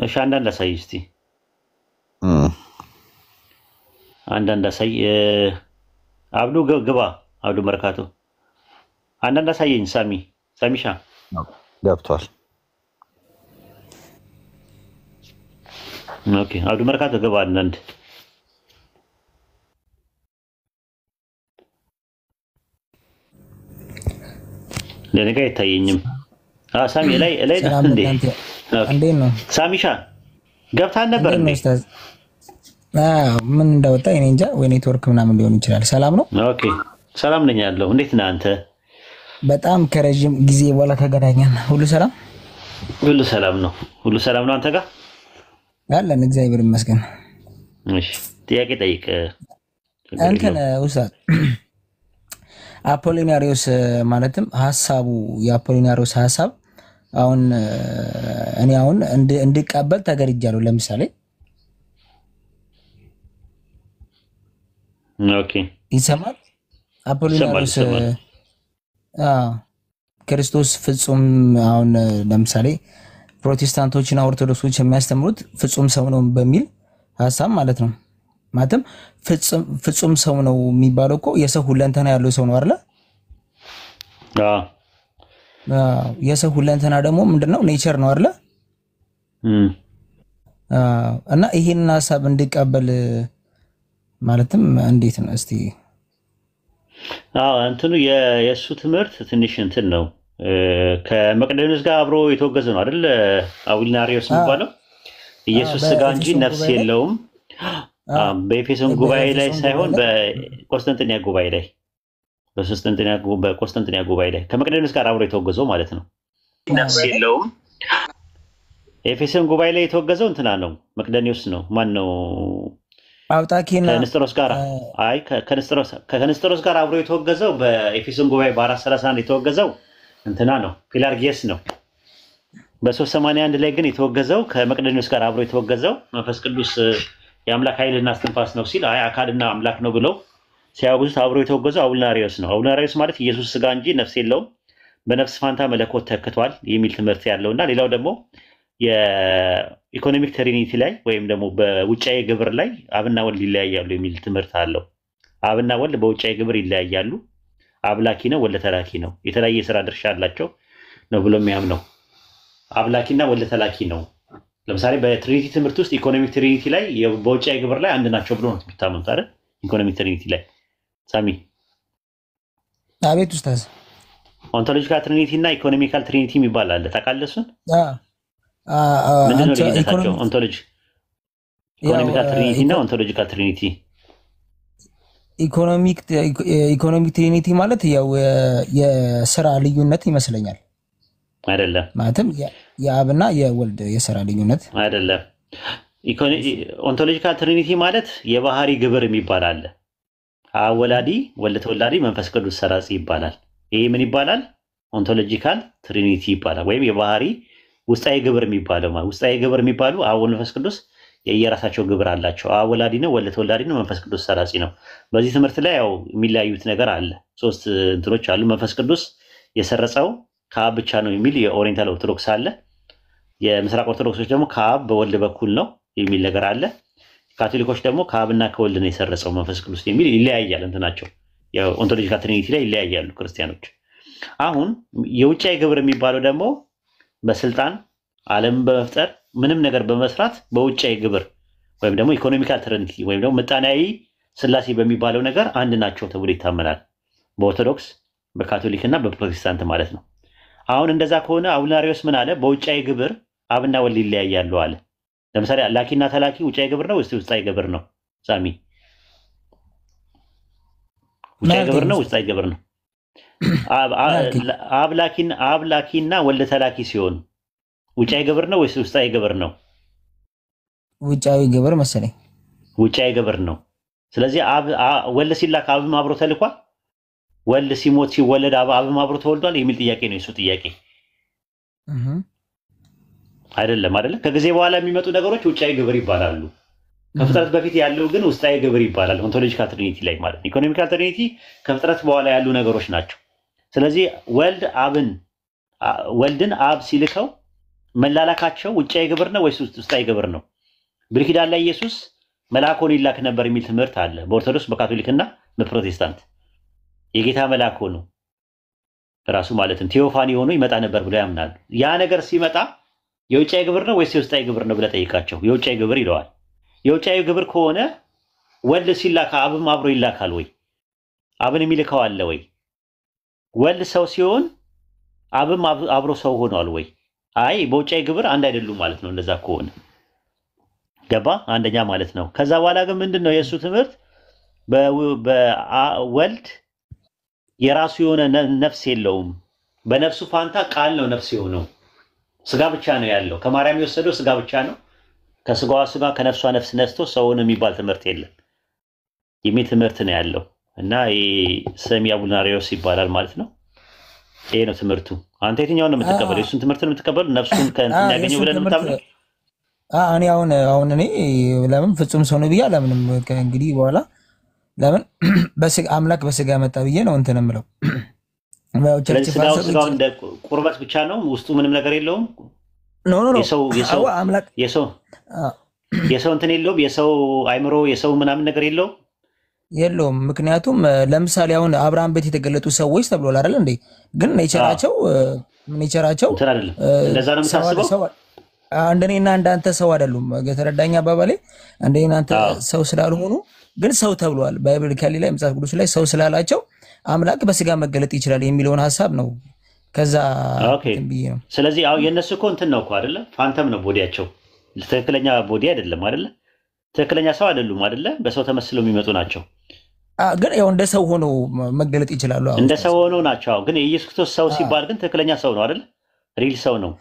እሺ፣ አንዳንድ አሳይ እስቲ። አንዳንድ አሳይ። አብዱ ግባ። አብዱ መርካቶ አንዳንድ አሳየኝ። ሳሚሻ ገብቷል። ኦኬ፣ አብዱ መርካቶ ግባ። አንዳንድ ለነገ አይታየኝም። ሳሚ ላይ እንዴ? እንዴ ነው ሳሚሻ ገብታን ነበር እንዴ? ምን እንዳወጣ እኔ እንጃ፣ ወይ ኔትወርክ ምናምን ሊሆን ይችላል። ሰላም ነው? ኦኬ፣ ሰላም ነኝ ያለው። እንዴት ነህ አንተ? በጣም ከረጅም ጊዜ በኋላ ተገናኘን። ሁሉ ሰላም? ሁሉ ሰላም ነው። ሁሉ ሰላም ነው። አንተ ጋር አለን፣ እግዚአብሔር ይመስገን። እሺ፣ ጥያቄ ጠይቅ። እንትን ኡስታዝ አፖሊናሪዮስ ማለትም ሐሳቡ የአፖሊናሪዮስ ሐሳብ አሁን እኔ አሁን እንድቀበል ተገርጃለሁ። ለምሳሌ ኦኬ፣ ይሰማል። አፖሊናሪዮስ ክርስቶስ ፍጹም አሁን ለምሳሌ ፕሮቴስታንቶችና ኦርቶዶክሶች የሚያስተምሩት ፍጹም ሰው ነው በሚል ሐሳብ ማለት ነው። ማለትም ፍጹም ሰው ነው የሚባለው እኮ የሰው ሁለንተና ያለው ሰው ነው አይደል? የሰው ሁለንተና ደግሞ ምንድነው? ኔቸር ነው አይደል? እና ይሄንን ሐሳብ እንድቀበል ማለትም እንዴት ነው እስቲ? እንትኑ የእሱ ትምህርት ትንሽ እንትን ነው፣ ከመቅደኒዎስ ጋር አብሮ የተወገዘ ነው አይደል? አዊሊናሪዮስ የሚባለው ኢየሱስ ስጋ እንጂ ነፍስ የለውም። በኤፌሶን ጉባኤ ላይ ሳይሆን በቆስጠንጥንያ ጉባኤ ላይ በቆስጠንጥንያ ጉባኤ ላይ ከመቅደኒዎስ ጋር አብሮ የተወገዘው ማለት ነው። ነፍስ የለውም። ኤፌሶን ጉባኤ ላይ የተወገዘው እንትና ነው፣ መቅደኒዎስ ነው። ማን ነው? አውጣኪና ከንስጥሮስ ጋር ከንስጥሮስ ጋር አብሮ የተወገዘው በኤፌሶን ጉባኤ በ431 የተወገዘው እንትና ነው፣ ፒላርጊየስ ነው። በ381 ላይ ግን የተወገዘው ከመቅደኒዎስ ጋር አብሮ የተወገዘው መንፈስ ቅዱስ የአምላክ ኃይልና እስትንፋስ ነው ሲል አካልና አምላክ ነው ብለው ሲያወግዙት አብሮ የተወገዘው አውሊናሪዮስ ነው። አውሊናሪዮስ ማለት ኢየሱስ ስጋ እንጂ ነፍስ የለውም፣ በነፍስ ፋንታ መለኮት ተክቷል የሚል ትምህርት ያለውና ሌላው ደግሞ የኢኮኖሚክ ትሪኒቲ ላይ ወይም ደግሞ በውጫዊ ግብር ላይ አብና ወልድ ይለያያሉ የሚል ትምህርት አለው። አብና ወልድ በውጫዊ ግብር ይለያያሉ። አብላኪ ነው፣ ወልደ ተላኪ ነው። የተለያየ ስራ ድርሻ አላቸው ነው ብሎ የሚያምነው። አብላኪና ወልደ ተላኪ ነው። ለምሳሌ በትሪኒቲ ትምህርት ውስጥ ኢኮኖሚክ ትሪኒቲ ላይ በውጫዊ ግብር ላይ አንድ ናቸው ብሎ ነው የሚታመኑት አይደል? ኢኮኖሚክ ትሪኒቲ ላይ ሳሚ። አቤት ኡስታዝ። ኦንቶሎጂካል ትሪኒቲ እና ኢኮኖሚካል ትሪኒቲ የሚባል አለ። ታውቃለህ እሱን? ምንድን ነው ልዩነታቸው? ኢኮኖሚካል ትሪኒቲ እና ኦንቶሎጂካል ትሪኒቲ። ኢኮኖሚክ ትሪኒቲ ማለት ያው የስራ ልዩነት ይመስለኛል። አይደለም። ማለትም የአብና የወልድ የስራ ልዩነት አይደለም። ኦንቶሎጂካል ትሪኒቲ ማለት የባህሪ ግብር የሚባል አለ። አወላዲ፣ ወልደ ተወላዲ፣ መንፈስ ቅዱስ ሰራጺ ይባላል። ይሄ ምን ይባላል? ኦንቶሎጂካል ትሪኒቲ ይባላል። ወይም የባህሪ ውስጣዊ ግብር የሚባለው ማለት ውስጣዊ ግብር የሚባሉ አብ ወልድ መንፈስ ቅዱስ የየራሳቸው ግብር አላቸው። አወላዲ ነው፣ ወልደ ተወላዲ ነው፣ መንፈስ ቅዱስ ሰራጺ ነው። በዚህ ትምህርት ላይ ያው የሚለያዩት ነገር አለ። ሶስት እንትኖች አሉ። መንፈስ ቅዱስ የሰረጸው ከአብ ብቻ ነው የሚል የኦሪየንታል ኦርቶዶክስ አለ። የምስራቅ ኦርቶዶክሶች ደግሞ ከአብ በወልድ በኩል ነው የሚል ነገር አለ። ካቶሊኮች ደግሞ ከአብና ከወልድ ነው የሰረጸው መንፈስ ቅዱስ የሚል ይለያያል። እንትናቸው የኦንቶሎጂካል ትሪኒቲ ላይ ይለያያሉ ክርስቲያኖች። አሁን የውጫዊ ግብር የሚባለው ደግሞ በስልጣን ዓለምን በመፍጠር ምንም ነገር በመስራት በውጫዊ ግብር ወይም ደግሞ ኢኮኖሚካል ትሪኒቲ ወይም ደግሞ ምጣኔያዊ ስላሴ በሚባለው ነገር አንድ ናቸው ተብሎ ይታመናል። በኦርቶዶክስ በካቶሊክ እና በፕሮቴስታንት ማለት ነው። አሁን እንደዛ ከሆነ አቡናሪዎስ ምን አለ? በውጫዊ ግብር አብና ወልድ ይለያያሉ አለ። ለምሳሌ ላኪና ተላኪ ውጫዊ ግብር ነው ወይስ ውስጣዊ ግብር ነው? ሳሚ ውጫዊ ግብር ነው ውስጣዊ ግብር ነው? አብላኪና ወልደ ተላኪ ሲሆን ውጫዊ ግብር ነው ወይስ ውስጣዊ ግብር ነው? ውጫዊ ግብር መሰለኝ። ውጫዊ ግብር ነው። ስለዚህ ወልድ ሲላክ አብም አብሮ ተልኳል። ወልድ ሲሞት ሲወለድ አብም አብሮ ተወልዷል የሚል ጥያቄ ነው የሱ ጥያቄ። አይደለም። ከጊዜ በኋላ የሚመጡ ነገሮች ውጫዊ ግብር ይባላሉ። ከፍጥረት በፊት ያለው ግን ውስጣዊ ግብር ይባላል። ኦንቶሎጂካል ትሪኒቲ ላይ ማለት ነው። ኢኮኖሚካል ትሪኒቲ ከፍጥረት በኋላ ያሉ ነገሮች ናቸው። ስለዚህ ወልድን አብ ሲልከው መላላካቸው ውጫዊ ግብር ነው ወይስ ውስጣዊ ግብር ነው? ብሉይ ኪዳን ላይ ኢየሱስ መልአክ ሆኖ ይላክ ነበር የሚል ትምህርት አለ በኦርቶዶክስ በካቶሊክና በፕሮቴስታንት። የጌታ መልአክ ሆኖ ራሱ ማለትም ቴዎፋኒ ሆኖ ይመጣ ነበር ብለው ያምናሉ። ያ ነገር ሲመጣ የውጫዊ ግብር ነው ወይስ የውስጣዊ ግብር ነው ብለህ ጠይቃቸው። የውጫዊ ግብር ይለዋል። የውጫዊ ግብር ከሆነ ወልድ ሲላክ አብም አብሮ ይላካል ወይ? አብን የሚልከው አለ ወይ? ወልድ ሰው ሲሆን አብም አብሮ ሰው ሆኗል ወይ? አይ በውጫዊ ግብር አንድ አይደሉም ማለት ነው። እንደዛ ከሆነ ገባ? አንደኛ ማለት ነው። ከዛ በኋላ ግን ምንድነው የእሱ ትምህርት? በወልድ የራሱ የሆነ ነፍስ የለውም። በነፍሱ ፋንታ ቃል ነው ነፍስ የሆነው። ስጋ ብቻ ነው ያለው። ከማርያም የወሰደው ስጋ ብቻ ነው። ከስጋዋ ስጋ ከነፍሷ ነፍስ ነስቶ ሰውን የሚባል ትምህርት የለም የሚል ትምህርት ነው ያለው እና ሰሚ አቡናሪዎስ ይባላል ማለት ነው። ይሄ ነው ትምህርቱ። አንተ የትኛውን ነው የምትቀበለው? የሱን ትምህርት ነው የምትቀበለው? ነፍሱን ከእንትን ያገኘው ብለን የምታምነው? እኔ አሁን እኔ ለምን ፍጹም ሰው ነው ብዬ ለምንም እንግዲህ በኋላ ለምን አምላክ በስጋ መጣ ብዬ ነው እንትን የምለው። ስጋው እንደ ቁርበት ብቻ ነው፣ ውስጡ ምንም ነገር የለውም። የሰው እንትን የለውም፣ የሰው አይምሮ የሰው ምናምን ነገር የለውም። ምክንያቱም ለምሳሌ አሁን አብርሃም ቤት የተገለጡ ሰዎች ተብሏል አይደል እንዴ? ግን ኔቸራቸው እንትን አይደለም። እንደዛ ነው የምታስበው? እንደኔና እንዳንተ ሰው አይደሉም። የተረዳኝ አባባሌ እንደኔና አንተ ሰው ስላልሆኑ ግን ሰው ተብሏል። ባይብል ካሊ ላይ መጽሐፍ ቅዱስ ላይ ሰው ስላላቸው አምላክ በስጋ መገለጥ ይችላል የሚለውን ሐሳብ ነው። ከዛ ነው። ስለዚህ የነሱ እኮ እንትን ነው እኮ አይደለ? ፋንተም ነው ቦዲያቸው። ትክክለኛ ቦዲ አይደለም አይደለ? ትክክለኛ ሰው አይደሉም አይደለ? በሰው ተመስለው የሚመጡ ናቸው። ግን ያው እንደ ሰው ሆኖ መገለጥ ይችላሉ። እንደ ሰው ሆኖ ናቸው። ግን የኢየሱስ ክርስቶስ ሰው ሲባል ግን ትክክለኛ ሰው ነው አይደለ? ሪል ሰው ነው።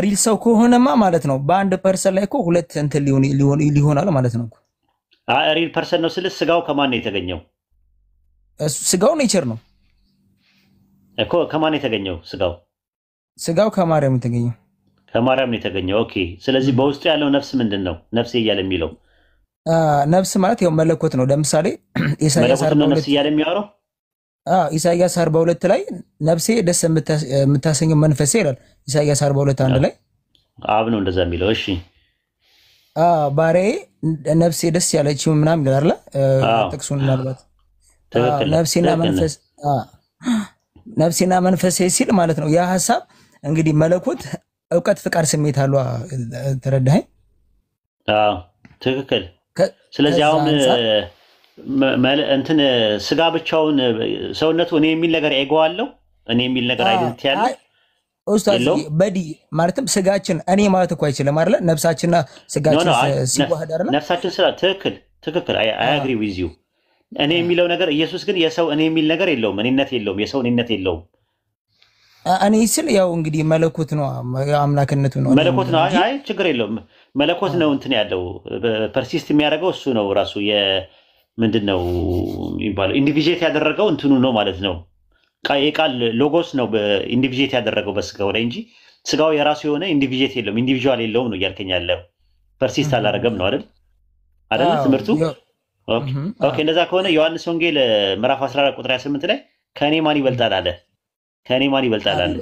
ሪል ሰው ከሆነማ ማለት ነው በአንድ ፐርሰን ላይ እኮ ሁለት እንትን ሊሆናል ማለት ነው። ሪል ፐርሰን ነው ስልህ ስጋው ከማን ነው የተገኘው? ስጋው ኔቸር ነው እኮ። ከማን የተገኘው ስጋው? ስጋው ከማርያም የተገኘው። ከማርያም ነው የተገኘው። ኦኬ። ስለዚህ በውስጡ ያለው ነፍስ ምንድን ነው? ነፍስ እያለ የሚለው ነፍስ ማለት ያው መለኮት ነው። ለምሳሌ ኢሳይያስ መለኮት ነው ነፍስ እያለ የሚያወራው ኢሳይያስ 42 ላይ ነፍሴ ደስ የምታሰኘው መንፈሴ ይላል። ኢሳይያስ 42 1 ላይ አብ ነው እንደዛ የሚለው። እሺ ባሪያዬ ነፍሴ ደስ ያለችው ምናምን ይላል አይደል? ጥቅሱን ምናልባት ነፍሴና መንፈሴ ሲል ማለት ነው። ያ ሐሳብ እንግዲህ መለኮት ዕውቀት፣ ፍቃድ፣ ስሜት አለው። ተረዳኸኝ? ትክክል። ስለዚህ አሁን እንትን ስጋ ብቻውን ሰውነቱ እኔ የሚል ነገር ኤጎ አለው፣ እኔ የሚል ነገር አይደንት ያለው ኡስታዝ በዲ ማለትም ስጋችን እኔ ማለት እኮ አይችልም አይደለ? ነፍሳችንና ስጋችን ሲዋሃድ አይደለ? ነፍሳችን ስራ ትክክል አይ አግሪ ዊዝ ዩ። እኔ የሚለው ነገር ኢየሱስ ግን የሰው እኔ የሚል ነገር የለውም፣ እኔነት የለውም፣ የሰው እኔነት የለውም። እኔ ስል ያው እንግዲህ መለኮት ነው፣ አምላክነቱ ነው፣ መለኮት ነው። አይ ችግር የለውም፣ መለኮት ነው። እንትን ያለው ፐርሲስት የሚያደርገው እሱ ነው ራሱ። ምንድነው የሚባለው? ኢንዲቪዥዌት ያደረገው እንትኑ ነው ማለት ነው። የቃል ሎጎስ ነው ኢንዲቪዥዌት ያደረገው በስጋው ላይ እንጂ ስጋው የራሱ የሆነ ኢንዲቪዥዌት የለውም፣ ኢንዲቪዥዋል የለውም ነው እያልከኝ ያለው። ፐርሲስት አላደረገም ነው አይደል? ትምህርቱ። ኦኬ እንደዛ ከሆነ ዮሐንስ ወንጌል ምዕራፍ 14 ቁጥር 28 ላይ ከእኔ ማን ይበልጣል አለ። ከእኔ ማን ይበልጣል አለ?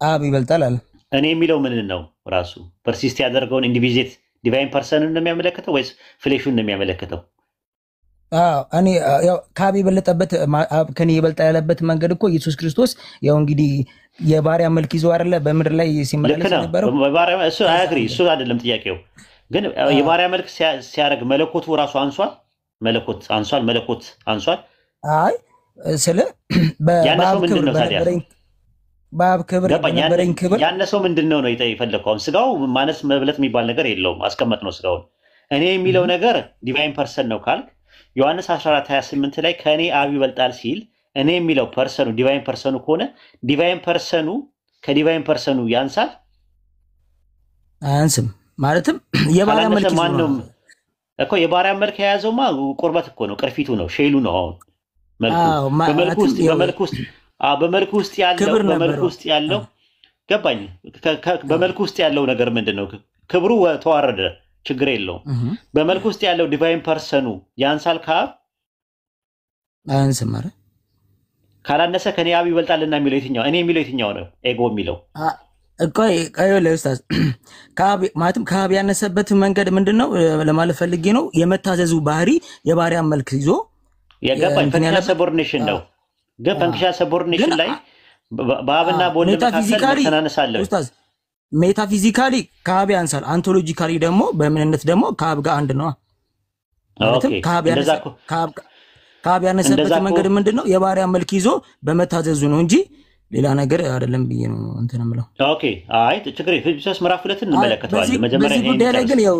አብ ይበልጣል አለ። እኔ የሚለው ምን ነው? ራሱ ፐርሲስት ያደረገውን ኢንዲቪዥዌት ዲቫይን ፐርሰንን ነው የሚያመለክተው ወይስ ፍሌሹን ነው የሚያመለክተው? እኔ ያው ከአብ የበለጠበት ከኔ ይበልጣል ያለበት መንገድ እኮ ኢየሱስ ክርስቶስ ያው እንግዲህ የባሪያ መልክ ይዞ አይደለ በምድር ላይ ሲመላለስ የነበረው። እሱ አያግሪ፣ እሱ አይደለም ጥያቄው። ግን የባሪያ መልክ ሲያደርግ መለኮቱ ራሱ አንሷል። መለኮት አንሷል። አይ ስለ ያነሰው ምንድነው ታዲያ? በአብ ክብር የነበረኝ ክብር ያነሰው ምንድነው ነው የፈለከው? ስጋው ማነስ መብለጥ የሚባል ነገር የለውም። አስቀመጥ ነው ስጋውን። እኔ የሚለው ነገር ዲቫይን ፐርሰን ነው ካልክ ዮሐንስ 14:28 ላይ ከእኔ አብ ይበልጣል ሲል እኔ የሚለው ፐርሰኑ ዲቫይን ፐርሰኑ ከሆነ ዲቫይን ፐርሰኑ ከዲቫይን ፐርሰኑ ያንሳል? አያንስም። ማለትም የባሪያ መልክ ነው እኮ። የባሪያ መልክ የያዘውማ ቁርበት እኮ ነው፣ ቅርፊቱ ነው፣ ሼሉ ነው። አሁን በመልኩ ውስጥ ያለው ገባኝ። በመልኩ ውስጥ ያለው ነገር ምንድን ነው? ክብሩ ተዋረደ፣ ችግር የለውም። በመልኩ ውስጥ ያለው ዲቫይን ፐርሰኑ ያንሳል ከአብ? አያንስም። ኧረ ካላነሰ ከኔ አብ ይበልጣልና የሚለው የትኛው? እኔ የሚለው የትኛው ነው? ኤጎ የሚለው እኮ ለኡስታዝ ማለትም ከአብ ያነሰበት መንገድ ምንድነው ለማለት ፈልጌ ነው። የመታዘዙ ባህሪ የባሪያ መልክ ይዞ የገባኝ ፈንክሽናል ሰቦርዲኔሽን ነው። ግን ፈንክሽናል ሰቦርዲኔሽን ላይ በአብና በወልድ መካከል ተናነሳለ ኡስታዝ። ሜታፊዚካሊ ከአብ ያንሳል፣ አንቶሎጂካሊ ደግሞ በምንነት ደግሞ ከአብ ጋር አንድ ነው። ከአብ ያነሰበት መንገድ ምንድነው? የባሪያ መልክ ይዞ በመታዘዙ ነው እንጂ ሌላ ነገር አይደለም ብዬ ነው እንትን የምለው። ኦኬ አይ ችግር ፊልጵስዩስ ምዕራፍ 2 እንመለከተዋለን። መጀመሪያ በዚህ ጉዳይ ላይ ግን ያው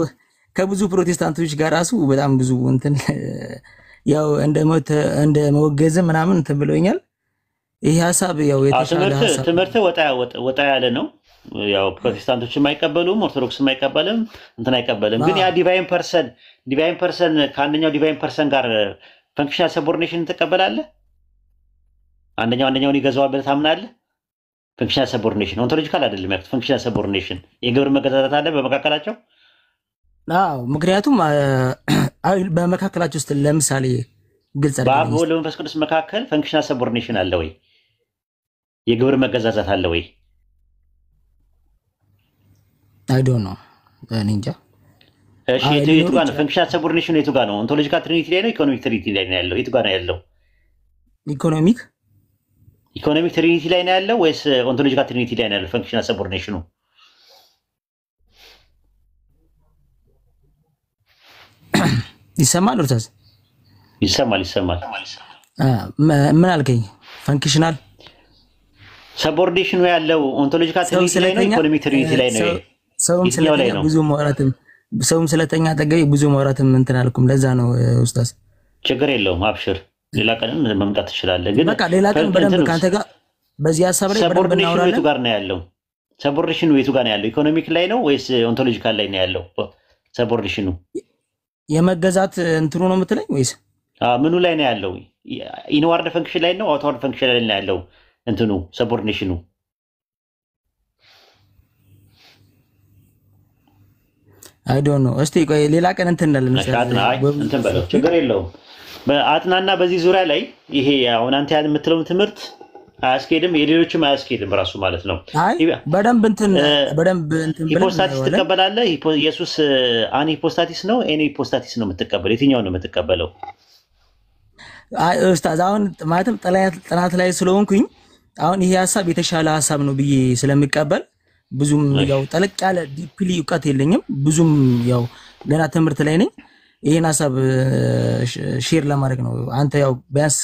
ከብዙ ፕሮቴስታንቶች ጋር ራሱ በጣም ብዙ እንትን ያው እንደ መወገዝ ምናምን እንትን ብለውኛል። ይሄ ሐሳብ ያው የተሻለ ሐሳብ ትምህርት ወጣ ያለ ነው። ያው ፕሮቴስታንቶችም አይቀበሉም፣ ኦርቶዶክስም አይቀበልም፣ እንትን አይቀበልም። ግን ያ ዲቫይን ፐርሰን ከአንደኛው ዲቫይን ፐርሰን ጋር ፈንክሽናል ሰቦርዲኔሽን ትቀበላለህ? አንደኛውን ይገዛዋል ብለህ ታምናለህ? ፈንክሽናል ሰቦርዲኔሽን ኦንቶሎጂካል አይደለም ያልኩት። ፈንክሽናል ሰቦርዲኔሽን የግብር መገዛዛት አለ በመካከላቸው። ምክንያቱም በመካከላቸው ውስጥ ለምሳሌ ግልጽ አይደለም። በአብ በወልድ በመንፈስ ቅዱስ መካከል ፈንክሽናል ሰቦርዲኔሽን አለ ወይ? የግብር መገዛዛት አለ ወይ? አይ ዶንት ኖ እኔ እንጃ። እሺ የቱ ጋር ነው ፈንክሽናል ሰቦርዲኔሽን? የቱ ጋር ነው? ኦንቶሎጂካል ትሪኒቲ ላይ ነው? ኢኮኖሚክ ትሪኒቲ ላይ ነው ያለው? የቱ ጋር ነው ያለው? ኢኮኖሚክ ትሪኒቲ ላይ ነው ያለው ወይስ ኦንቶሎጂካል ትሪኒቲ ላይ ነው ያለው? ፈንክሽናል ሰቦርዲኔሽኑ ይሰማል? ኡስታዝ ይሰማል። ምን አልከኝ? ፈንክሽናል ሰቦርዲኔሽኑ ያለው ኦንቶሎጂካል ትሪኒቲ ላይ ነው? ኢኮኖሚክ ትሪኒቲ ላይ ነው? ሰውም ስለተኛ አጠገቤ ብዙ ማውራትም እንትን አልኩም። ለዛ ነው ኡስታዝ። ችግር የለውም አብሽር። ሌላ ቀንም መምጣት ትችላለህ። ግን በቃ ሌላ ቀን በደንብ ካንተ ጋር በዚህ ሐሳብ ላይ በደንብ እናወራለን። የቱ ጋር ነው ያለው? ሰቦርዲኔሽኑ የቱ ጋር ነው ያለው? ኢኮኖሚክ ላይ ነው ወይስ ኦንቶሎጂካል ላይ ነው ያለው? ሰቦርዲኔሽኑ የመገዛት እንትኑ ነው የምትለኝ ወይስ ምኑ ላይ ነው ያለው? ኢንዋርድ ፈንክሽን ላይ ነው አውትዋርድ ፈንክሽን ላይ ነው ያለው? እንትኑ ሰቦርዲኔሽኑ አይ ዶንት ኖ። እስቲ ቆይ ሌላ ቀን እንትን እንዳለን እንትን በለው ችግር የለውም። በአጥናና በዚህ ዙሪያ ላይ ይሄ አሁን አንተ የምትለው ትምህርት አያስኬድም፣ የሌሎችም አያስኬድም ራሱ ማለት ነው። አይ በደንብ እንትን ሂፖስታቲስ ትቀበላለህ? ኢየሱስ አን ሂፖስታቲስ ነው ኤኒ ሂፖስታቲስ ነው የምትቀበለው? የትኛው ነው የምትቀበለው? አይ ኡስታዝ አሁን ማለትም ጥናት ላይ ስለሆንኩኝ አሁን ይሄ ሐሳብ የተሻለ ሐሳብ ነው ብዬ ስለምቀበል ብዙም ያው ጠለቅ ያለ ዲፕሊ እውቀት የለኝም፣ ብዙም ያው ገና ትምህርት ላይ ነኝ። ይሄን ሐሳብ ሼር ለማድረግ ነው። አንተ ያው ቢያንስ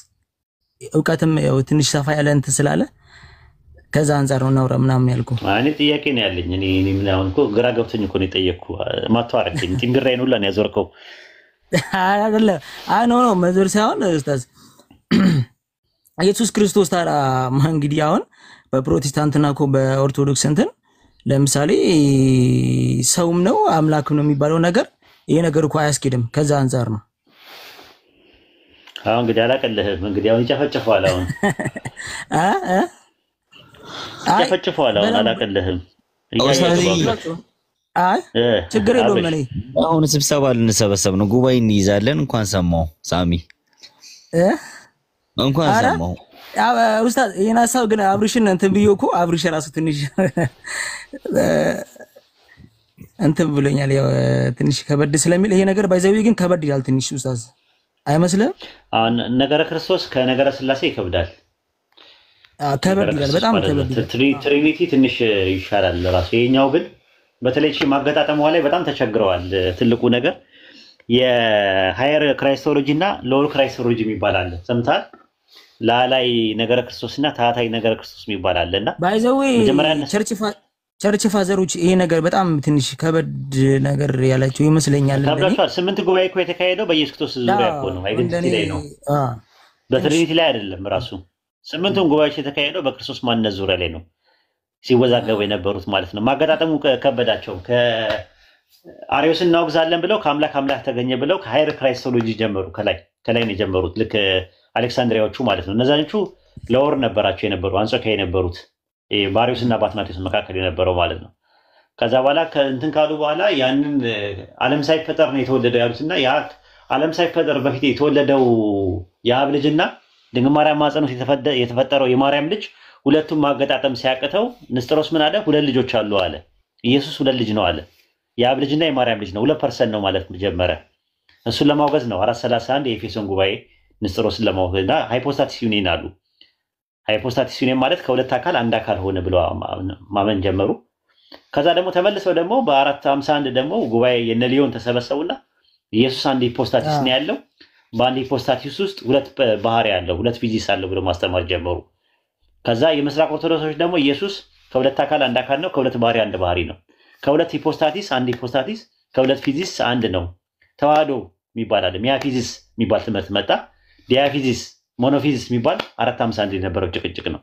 እውቀትም ያው ትንሽ ሰፋ ያለ እንትን ስላለ ከዛ አንፃር ነው እናውራ ምናምን ያልኩ። እኔ ጥያቄ ነው ያለኝ። እኔ ምን አሁን እኮ ግራ ገብቶኝ እኮ ነው የጠየቅኩ። ማተዋረከኝ ጥንግራይን ሁላ ነው ያዞርከው። አይደለ አይ ኖ መዞር ሳይሆን ኡስታዝ ኢየሱስ ክርስቶስ ታዲያ እንግዲህ አሁን በፕሮቴስታንትና እኮ በኦርቶዶክስ እንትን ለምሳሌ ሰውም ነው አምላክም ነው የሚባለው ነገር ይሄ ነገር እኮ አያስኬድም። ከዛ አንፃር ነው አሁን እንግዲህ አላቀለህም። እንግዲህ አሁን ይጨፈጭፈዋል። አሁን ይጨፈጭፈዋል። አሁን አላቀለህም። አይ ችግር የለውም። እኔ አሁን ስብሰባ ልንሰበሰብ ነው፣ ጉባኤ እንይዛለን። እንኳን ሰማው ሳሚ እንኳን ሰማው ኡስታዝ ይሄን ሐሳብ ግን አብርሽን እንትን ብዬ እኮ አብርሽ ራሱ ትንሽ እንትን ብሎኛል። ያው ትንሽ ከበድ ስለሚል ይሄ ነገር ባይዘው ግን ከበድ ይላል ትንሽ ኡስታዝ አይመስልም? አሁን ነገረ ክርስቶስ ከነገረ ስላሴ ይከብዳል። ከበድ ይላል፣ በጣም ከበድ ይላል። ትሪኒቲ ትንሽ ይሻላል ራሱ። ይሄኛው ግን በተለይ ማገጣጠሙ ላይ በጣም ተቸግረዋል። ትልቁ ነገር የሃየር ክራይስቶሎጂ እና ሎወር ክራይስቶሎጂ የሚባል አለ። ሰምታል? ላላይ ነገረ ክርስቶስና ታታይ ነገረ ክርስቶስ የሚባል አለና ባይዘው ቸርች ፋዘሮች ይሄ ነገር በጣም ትንሽ ከበድ ነገር ያላቸው ይመስለኛል። ታብራቷል። 8 ጉባኤ እኮ የተካሄደው በኢየሱስ ክርስቶስ ዙሪያ እኮ ነው፣ አይደንቲቲ ላይ ነው፣ በትሪኒቲ ላይ አይደለም። ራሱ 8ቱም ጉባኤዎች የተካሄደው በክርስቶስ ማንነት ዙሪያ ላይ ነው ሲወዛገቡ የነበሩት ማለት ነው። ማገጣጠሙ ከበዳቸው። ከአሪዮስ እናወግዛለን ብለው ከአምላክ አምላክ ተገኘ ብለው ከሃይር ክራይስቶሎጂ ጀመሩ። ከላይ ነው የጀመሩት፣ ልክ አሌክሳንድሪያዎቹ ማለት ነው። እነዛኞቹ ለወር ነበራቸው የነበሩ አንጾኪያ የነበሩት በአሪዮስ እና በአትናቴዎስ መካከል የነበረው ማለት ነው። ከዛ በኋላ ከእንትን ካሉ በኋላ ያንን ዓለም ሳይፈጠር ነው የተወለደው ያሉትና ያ ዓለም ሳይፈጠር በፊት የተወለደው የአብ ልጅና ድንግል ማርያም ማኅፀን ውስጥ የተፈጠረው የማርያም ልጅ ሁለቱም ማገጣጠም ሲያቅተው ንስጥሮስ ምን አለ? ሁለት ልጆች አሉ አለ። ኢየሱስ ሁለት ልጅ ነው አለ። የአብ ልጅና የማርያም ልጅ ነው፣ 2% ነው ማለት ጀመረ። እሱን ለማውገዝ ነው 431 የኤፌሶን ጉባኤ ንስጥሮስን ለማውገዝ እና ሃይፖስታቲስ ዩኒየን አሉ። ሃይፖስታቲስ ዩኒየን ማለት ከሁለት አካል አንድ አካል ሆነ ብለው ማመን ጀመሩ። ከዛ ደግሞ ተመልሰው ደግሞ በ451 ደግሞ ጉባኤ የነ ሊዮን ተሰበሰቡና ኢየሱስ አንድ ሂፖስታቲስ ነው ያለው፣ በአንድ ሂፖስታቲስ ውስጥ ሁለት ባህሪ ያለው ሁለት ፊዚክስ አለው ብለው ማስተማር ጀመሩ። ከዛ የምስራቅ ኦርቶዶክሶች ደግሞ ኢየሱስ ከሁለት አካል አንድ አካል ነው፣ ከሁለት ባህሪ አንድ ባህሪ ነው፣ ከሁለት ሂፖስታቲስ አንድ ሂፖስታቲስ፣ ከሁለት ፊዚክስ አንድ ነው። ተዋህዶ የሚባል አለ። ሚያፊዚስ የሚባል ትምህርት መጣ። ዲያፊዚስ ሞኖፊዚስ የሚባል 451 የነበረው ጭቅጭቅ ነው።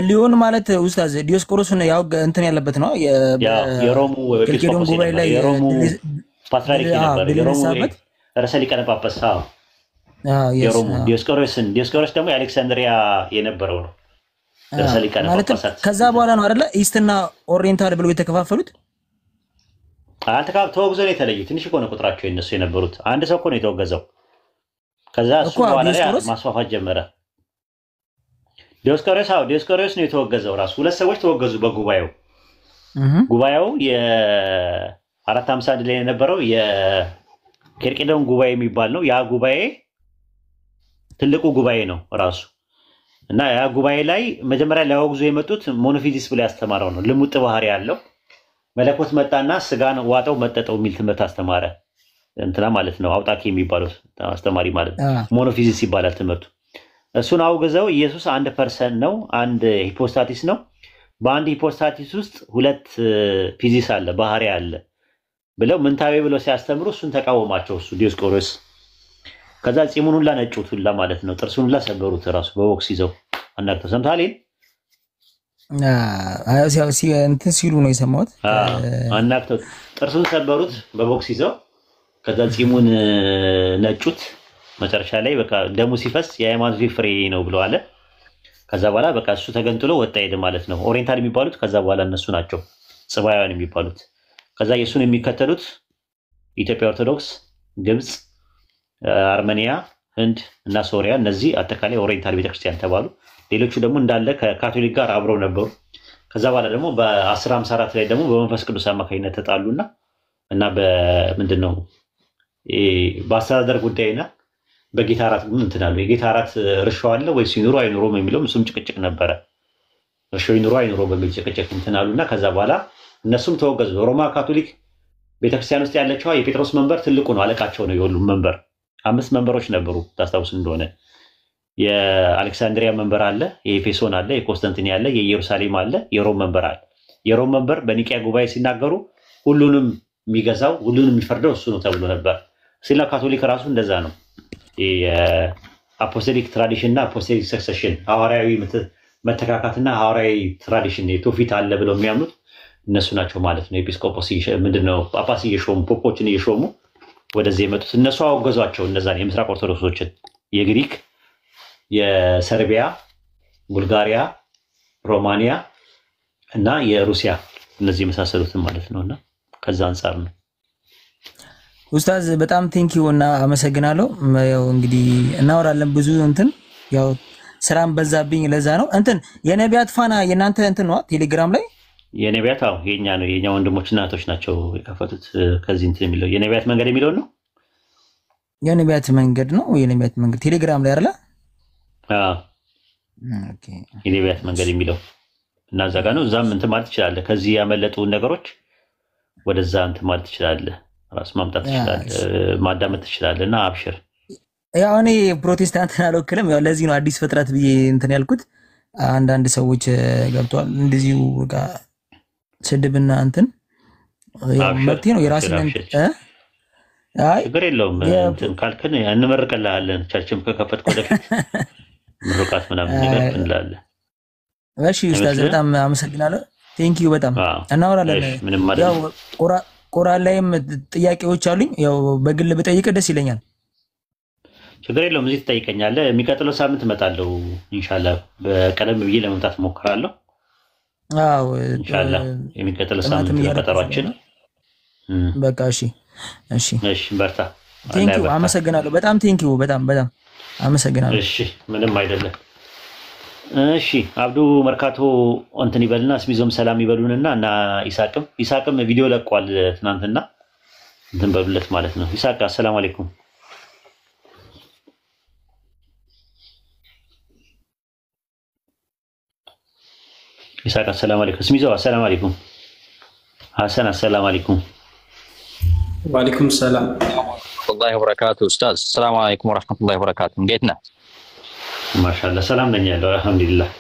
ሊዮን ማለት ኡስታዝ ዲዮስቆሮስ ነው ያው እንትን ያለበት ነው። የሮሙ ኤጲስቆጶስ ላይ የሮሙ ፓትርያርክ ነበር። የሮሙ ርዕሰ ሊቃነ ጳጳስ የሮሙ ዲዮስቆሮስ ደግሞ የአሌክሳንድሪያ የነበረው ነው ርዕሰ ሊቃነ ጳጳሳት። ከዛ በኋላ ነው አይደለ ኢስትና ኦሪየንታል ብለው የተከፋፈሉት። ተወግዞ ነው የተለዩ። ትንሽ እኮ ነው ቁጥራቸው የነሱ የነበሩት። አንድ ሰው እኮ ነው የተወገዘው። ከዛ እሱ በኋላ ማስፋፋት ጀመረ። ዲዮስቆሮስ ነው የተወገዘው። ራሱ ሁለት ሰዎች ተወገዙ በጉባኤው። ጉባኤው የ451 ላይ የነበረው የኬልቄዶን ጉባኤ የሚባል ነው። ያ ጉባኤ ትልቁ ጉባኤ ነው ራሱ እና ያ ጉባኤ ላይ መጀመሪያ ሊያወግዙ የመጡት ሞኖፊዚስ ብሎ ያስተማረው ነው። ልሙጥ ባህሪ ያለው መለኮት መጣና ስጋን ዋጠው መጠጠው የሚል ትምህርት አስተማረ። እንትና ማለት ነው አውጣኪ የሚባለው አስተማሪ ማለት ነው። ሞኖፊዚስ ይባላል ትምህርቱ። እሱን አውግዘው ኢየሱስ 1% ነው፣ አንድ ሂፖስታቲስ ነው። በአንድ ሂፖስታቲስ ውስጥ ሁለት ፊዚክስ አለ፣ ባህሪ አለ ብለው ምንታዊ ብለው ሲያስተምሩ እሱን ተቃወማቸው እሱ ዲዮስቆሮስ። ከዛ ፂሙን ሁላ ነጩት ሁላ ማለት ነው። ጥርሱን ሁላ ሰበሩት ራሱ በቦክስ ይዘው አናግተው። ሰምተሃል? እንትን ሲሉ ነው የሰማሁት። አናግተው ጥርሱን ሰበሩት በቦክስ ይዘው። ከዛ ፂሙን ነጩት። መጨረሻ ላይ በቃ ደሙ ሲፈስ የሃይማኖት ፍሬ ነው ብለው አለ። ከዛ በኋላ በቃ እሱ ተገንጥሎ ወጣ ሄደ ማለት ነው። ኦሪየንታል የሚባሉት ከዛ በኋላ እነሱ ናቸው ጽባውያን የሚባሉት። ከዛ የሱን የሚከተሉት ኢትዮጵያ ኦርቶዶክስ፣ ግብጽ፣ አርሜኒያ፣ ህንድ እና ሶሪያ እነዚህ አጠቃላይ ኦሪየንታል ቤተክርስቲያን ተባሉ። ሌሎቹ ደግሞ እንዳለ ከካቶሊክ ጋር አብረው ነበሩ። ከዛ በኋላ ደግሞ በ1054 ላይ ደግሞ በመንፈስ ቅዱስ አማካኝነት ተጣሉና እና በምንድነው በአስተዳደር ጉዳይና በጌታ እራት ግን እንትን አሉ። የጌታ እራት እርሻው አለ ወይስ ይኑሩ አይኑሩም የሚለው እሱም ጭቅጭቅ ነበረ። እርሻው ይኑሩ አይኑሩ በሚል ጭቅጭቅ እንትን አሉና ከዛ በኋላ እነሱም ተወገዙ። ሮማ ካቶሊክ ቤተክርስቲያን ውስጥ ያለችው የጴጥሮስ መንበር ትልቁ ነው፣ አለቃቸው ነው። የሁሉም መንበር 5 መንበሮች ነበሩ ታስታውስ እንደሆነ። የአሌክሳንድሪያ መንበር አለ፣ የኤፌሶን አለ፣ የኮንስታንቲኒ አለ፣ የኢየሩሳሌም አለ፣ የሮም መንበር አለ። የሮም መንበር በኒቂያ ጉባኤ ሲናገሩ ሁሉንም የሚገዛው ሁሉንም የሚፈርደው እሱ ነው ተብሎ ነበር። ሲላ ካቶሊክ ራሱ እንደዛ ነው። የአፖስቶሊክ ትራዲሽን እና አፖስቶሊክ ሰክሰሽን ሐዋርያዊ መተካካትና ሐዋርያዊ ትራዲሽን የትውፊት አለ ብለው የሚያምኑት እነሱ ናቸው ማለት ነው። ኤጲስቆጶስ ምንድነው ጳጳስ እየሾሙ ፖፖችን እየሾሙ ወደዚህ የመጡት እነሱ አወገዟቸው። እነዛን የምስራቅ ኦርቶዶክሶችን የግሪክ፣ የሰርቢያ፣ ቡልጋሪያ፣ ሮማኒያ እና የሩሲያ እነዚህ የመሳሰሉትን ማለት ነውና ከዛ አንጻር ነው። ኡስታዝ በጣም ቴንኪው እና አመሰግናለሁ። ያው እንግዲህ እናወራለን ብዙ እንትን ያው ስራም በዛብኝ ለዛ ነው እንትን የነቢያት ፋና የናንተ እንትን ነው ቴሌግራም ላይ የነቢያት የኛ ነው የኛ ወንድሞችና እህቶች ናቸው የከፈቱት። ከዚህ እንትን የሚለው የነቢያት መንገድ የሚለው ነው የነቢያት መንገድ ነው የነቢያት መንገድ ቴሌግራም ላይ አይደለ? ኦኬ የነቢያት መንገድ የሚለው እና እዛ ጋር ነው። እዛም እንትን ማለት ትችላለህ። ከዚህ ያመለጡ ነገሮች ወደዛ እንትን ማለት ትችላለህ። ራስ ማምጣት ትችላለህ፣ ማዳመጥ ትችላለህ። እና አብሽር። ያው እኔ ፕሮቴስታንትን አልወክልም። ያው ለዚህ ነው አዲስ ፍጥረት ብዬ እንትን ያልኩት። አንዳንድ ሰዎች ገብቷል እንደዚሁ ጋር ስድብና እንትን መብቴ ነው የራስን አይ ችግር የለውም። እንትን ካልከን እንመርቅልሃለን። ቻችም ከከፈትኩ ወደፊት ምርቃት ምናምን ነገር እንላለን። እሺ ኡስታዝ በጣም አመሰግናለሁ። ቴንኪው በጣም እናወራለን። ያው ቁርአን ላይም ጥያቄዎች አሉኝ። ያው በግል ብጠይቅ ደስ ይለኛል። ችግር የለውም። እዚህ ትጠይቀኛለህ። የሚቀጥለው ሳምንት እመጣለሁ ኢንሻአላህ። በቀለም ብዬ ለመምጣት ሞክራለሁ። አዎ ኢንሻአላህ የሚቀጥለው ሳምንት ቀጠሯችን። በቃ እሺ እሺ እሺ በርታ። ቴንኪው አመሰግናለሁ። በጣም ቴንኪው በጣም አመሰግናለሁ። እሺ ምንም አይደለም። እሺ አብዱ መርካቶ እንትን ይበልና ስሚዞም ሰላም ይበሉንና እና ኢሳቅም ቪዲዮ ለቋል ትናንትና እንትን በሉለት ማለት ነው። ኢሳቅ አሰላሙ አለይኩም። ኢሳቅ አሰላሙ አለይኩም። ስሚዞ አሰላሙ አለይኩም። ሐሰን አሰላሙ አለይኩም። ወአለይኩም ሰላም ወራህመቱላሂ ወበረካቱ። ኡስታዝ ሰላም አለይኩም ወራህመቱላሂ ወበረካቱ። እንዴት ነህ? ማሻአላህ ሰላም ነኝ ያለው አልሐምዱሊላህ።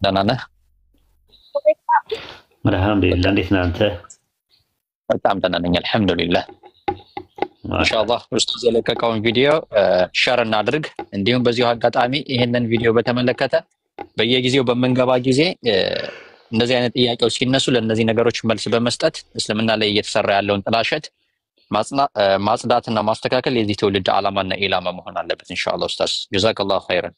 ደህና ነህ? አልሐምዱሊላህ። እንዴት ነህ አንተ? በጣም ደህና ነኝ አልሐምዱሊላህ። ኢንሻአላህ ኡስታዝ የለቀቀውን ቪዲዮ ሼር እናድርግ። እንዲሁም በዚሁ አጋጣሚ ይሄንን ቪዲዮ በተመለከተ በየጊዜው በመንገባ ጊዜ እንደዚህ አይነት ጥያቄዎች ሲነሱ ለእነዚህ ነገሮች መልስ በመስጠት እስልምና ላይ እየተሰራ ያለውን ጥላሸት ማጽዳትና ማስተካከል የዚህ ትውልድ ዓላማና ኢላማ መሆን አለበት ኢንሻአላህ ኡስታዝ ጀዛከላሁ ኸይረን።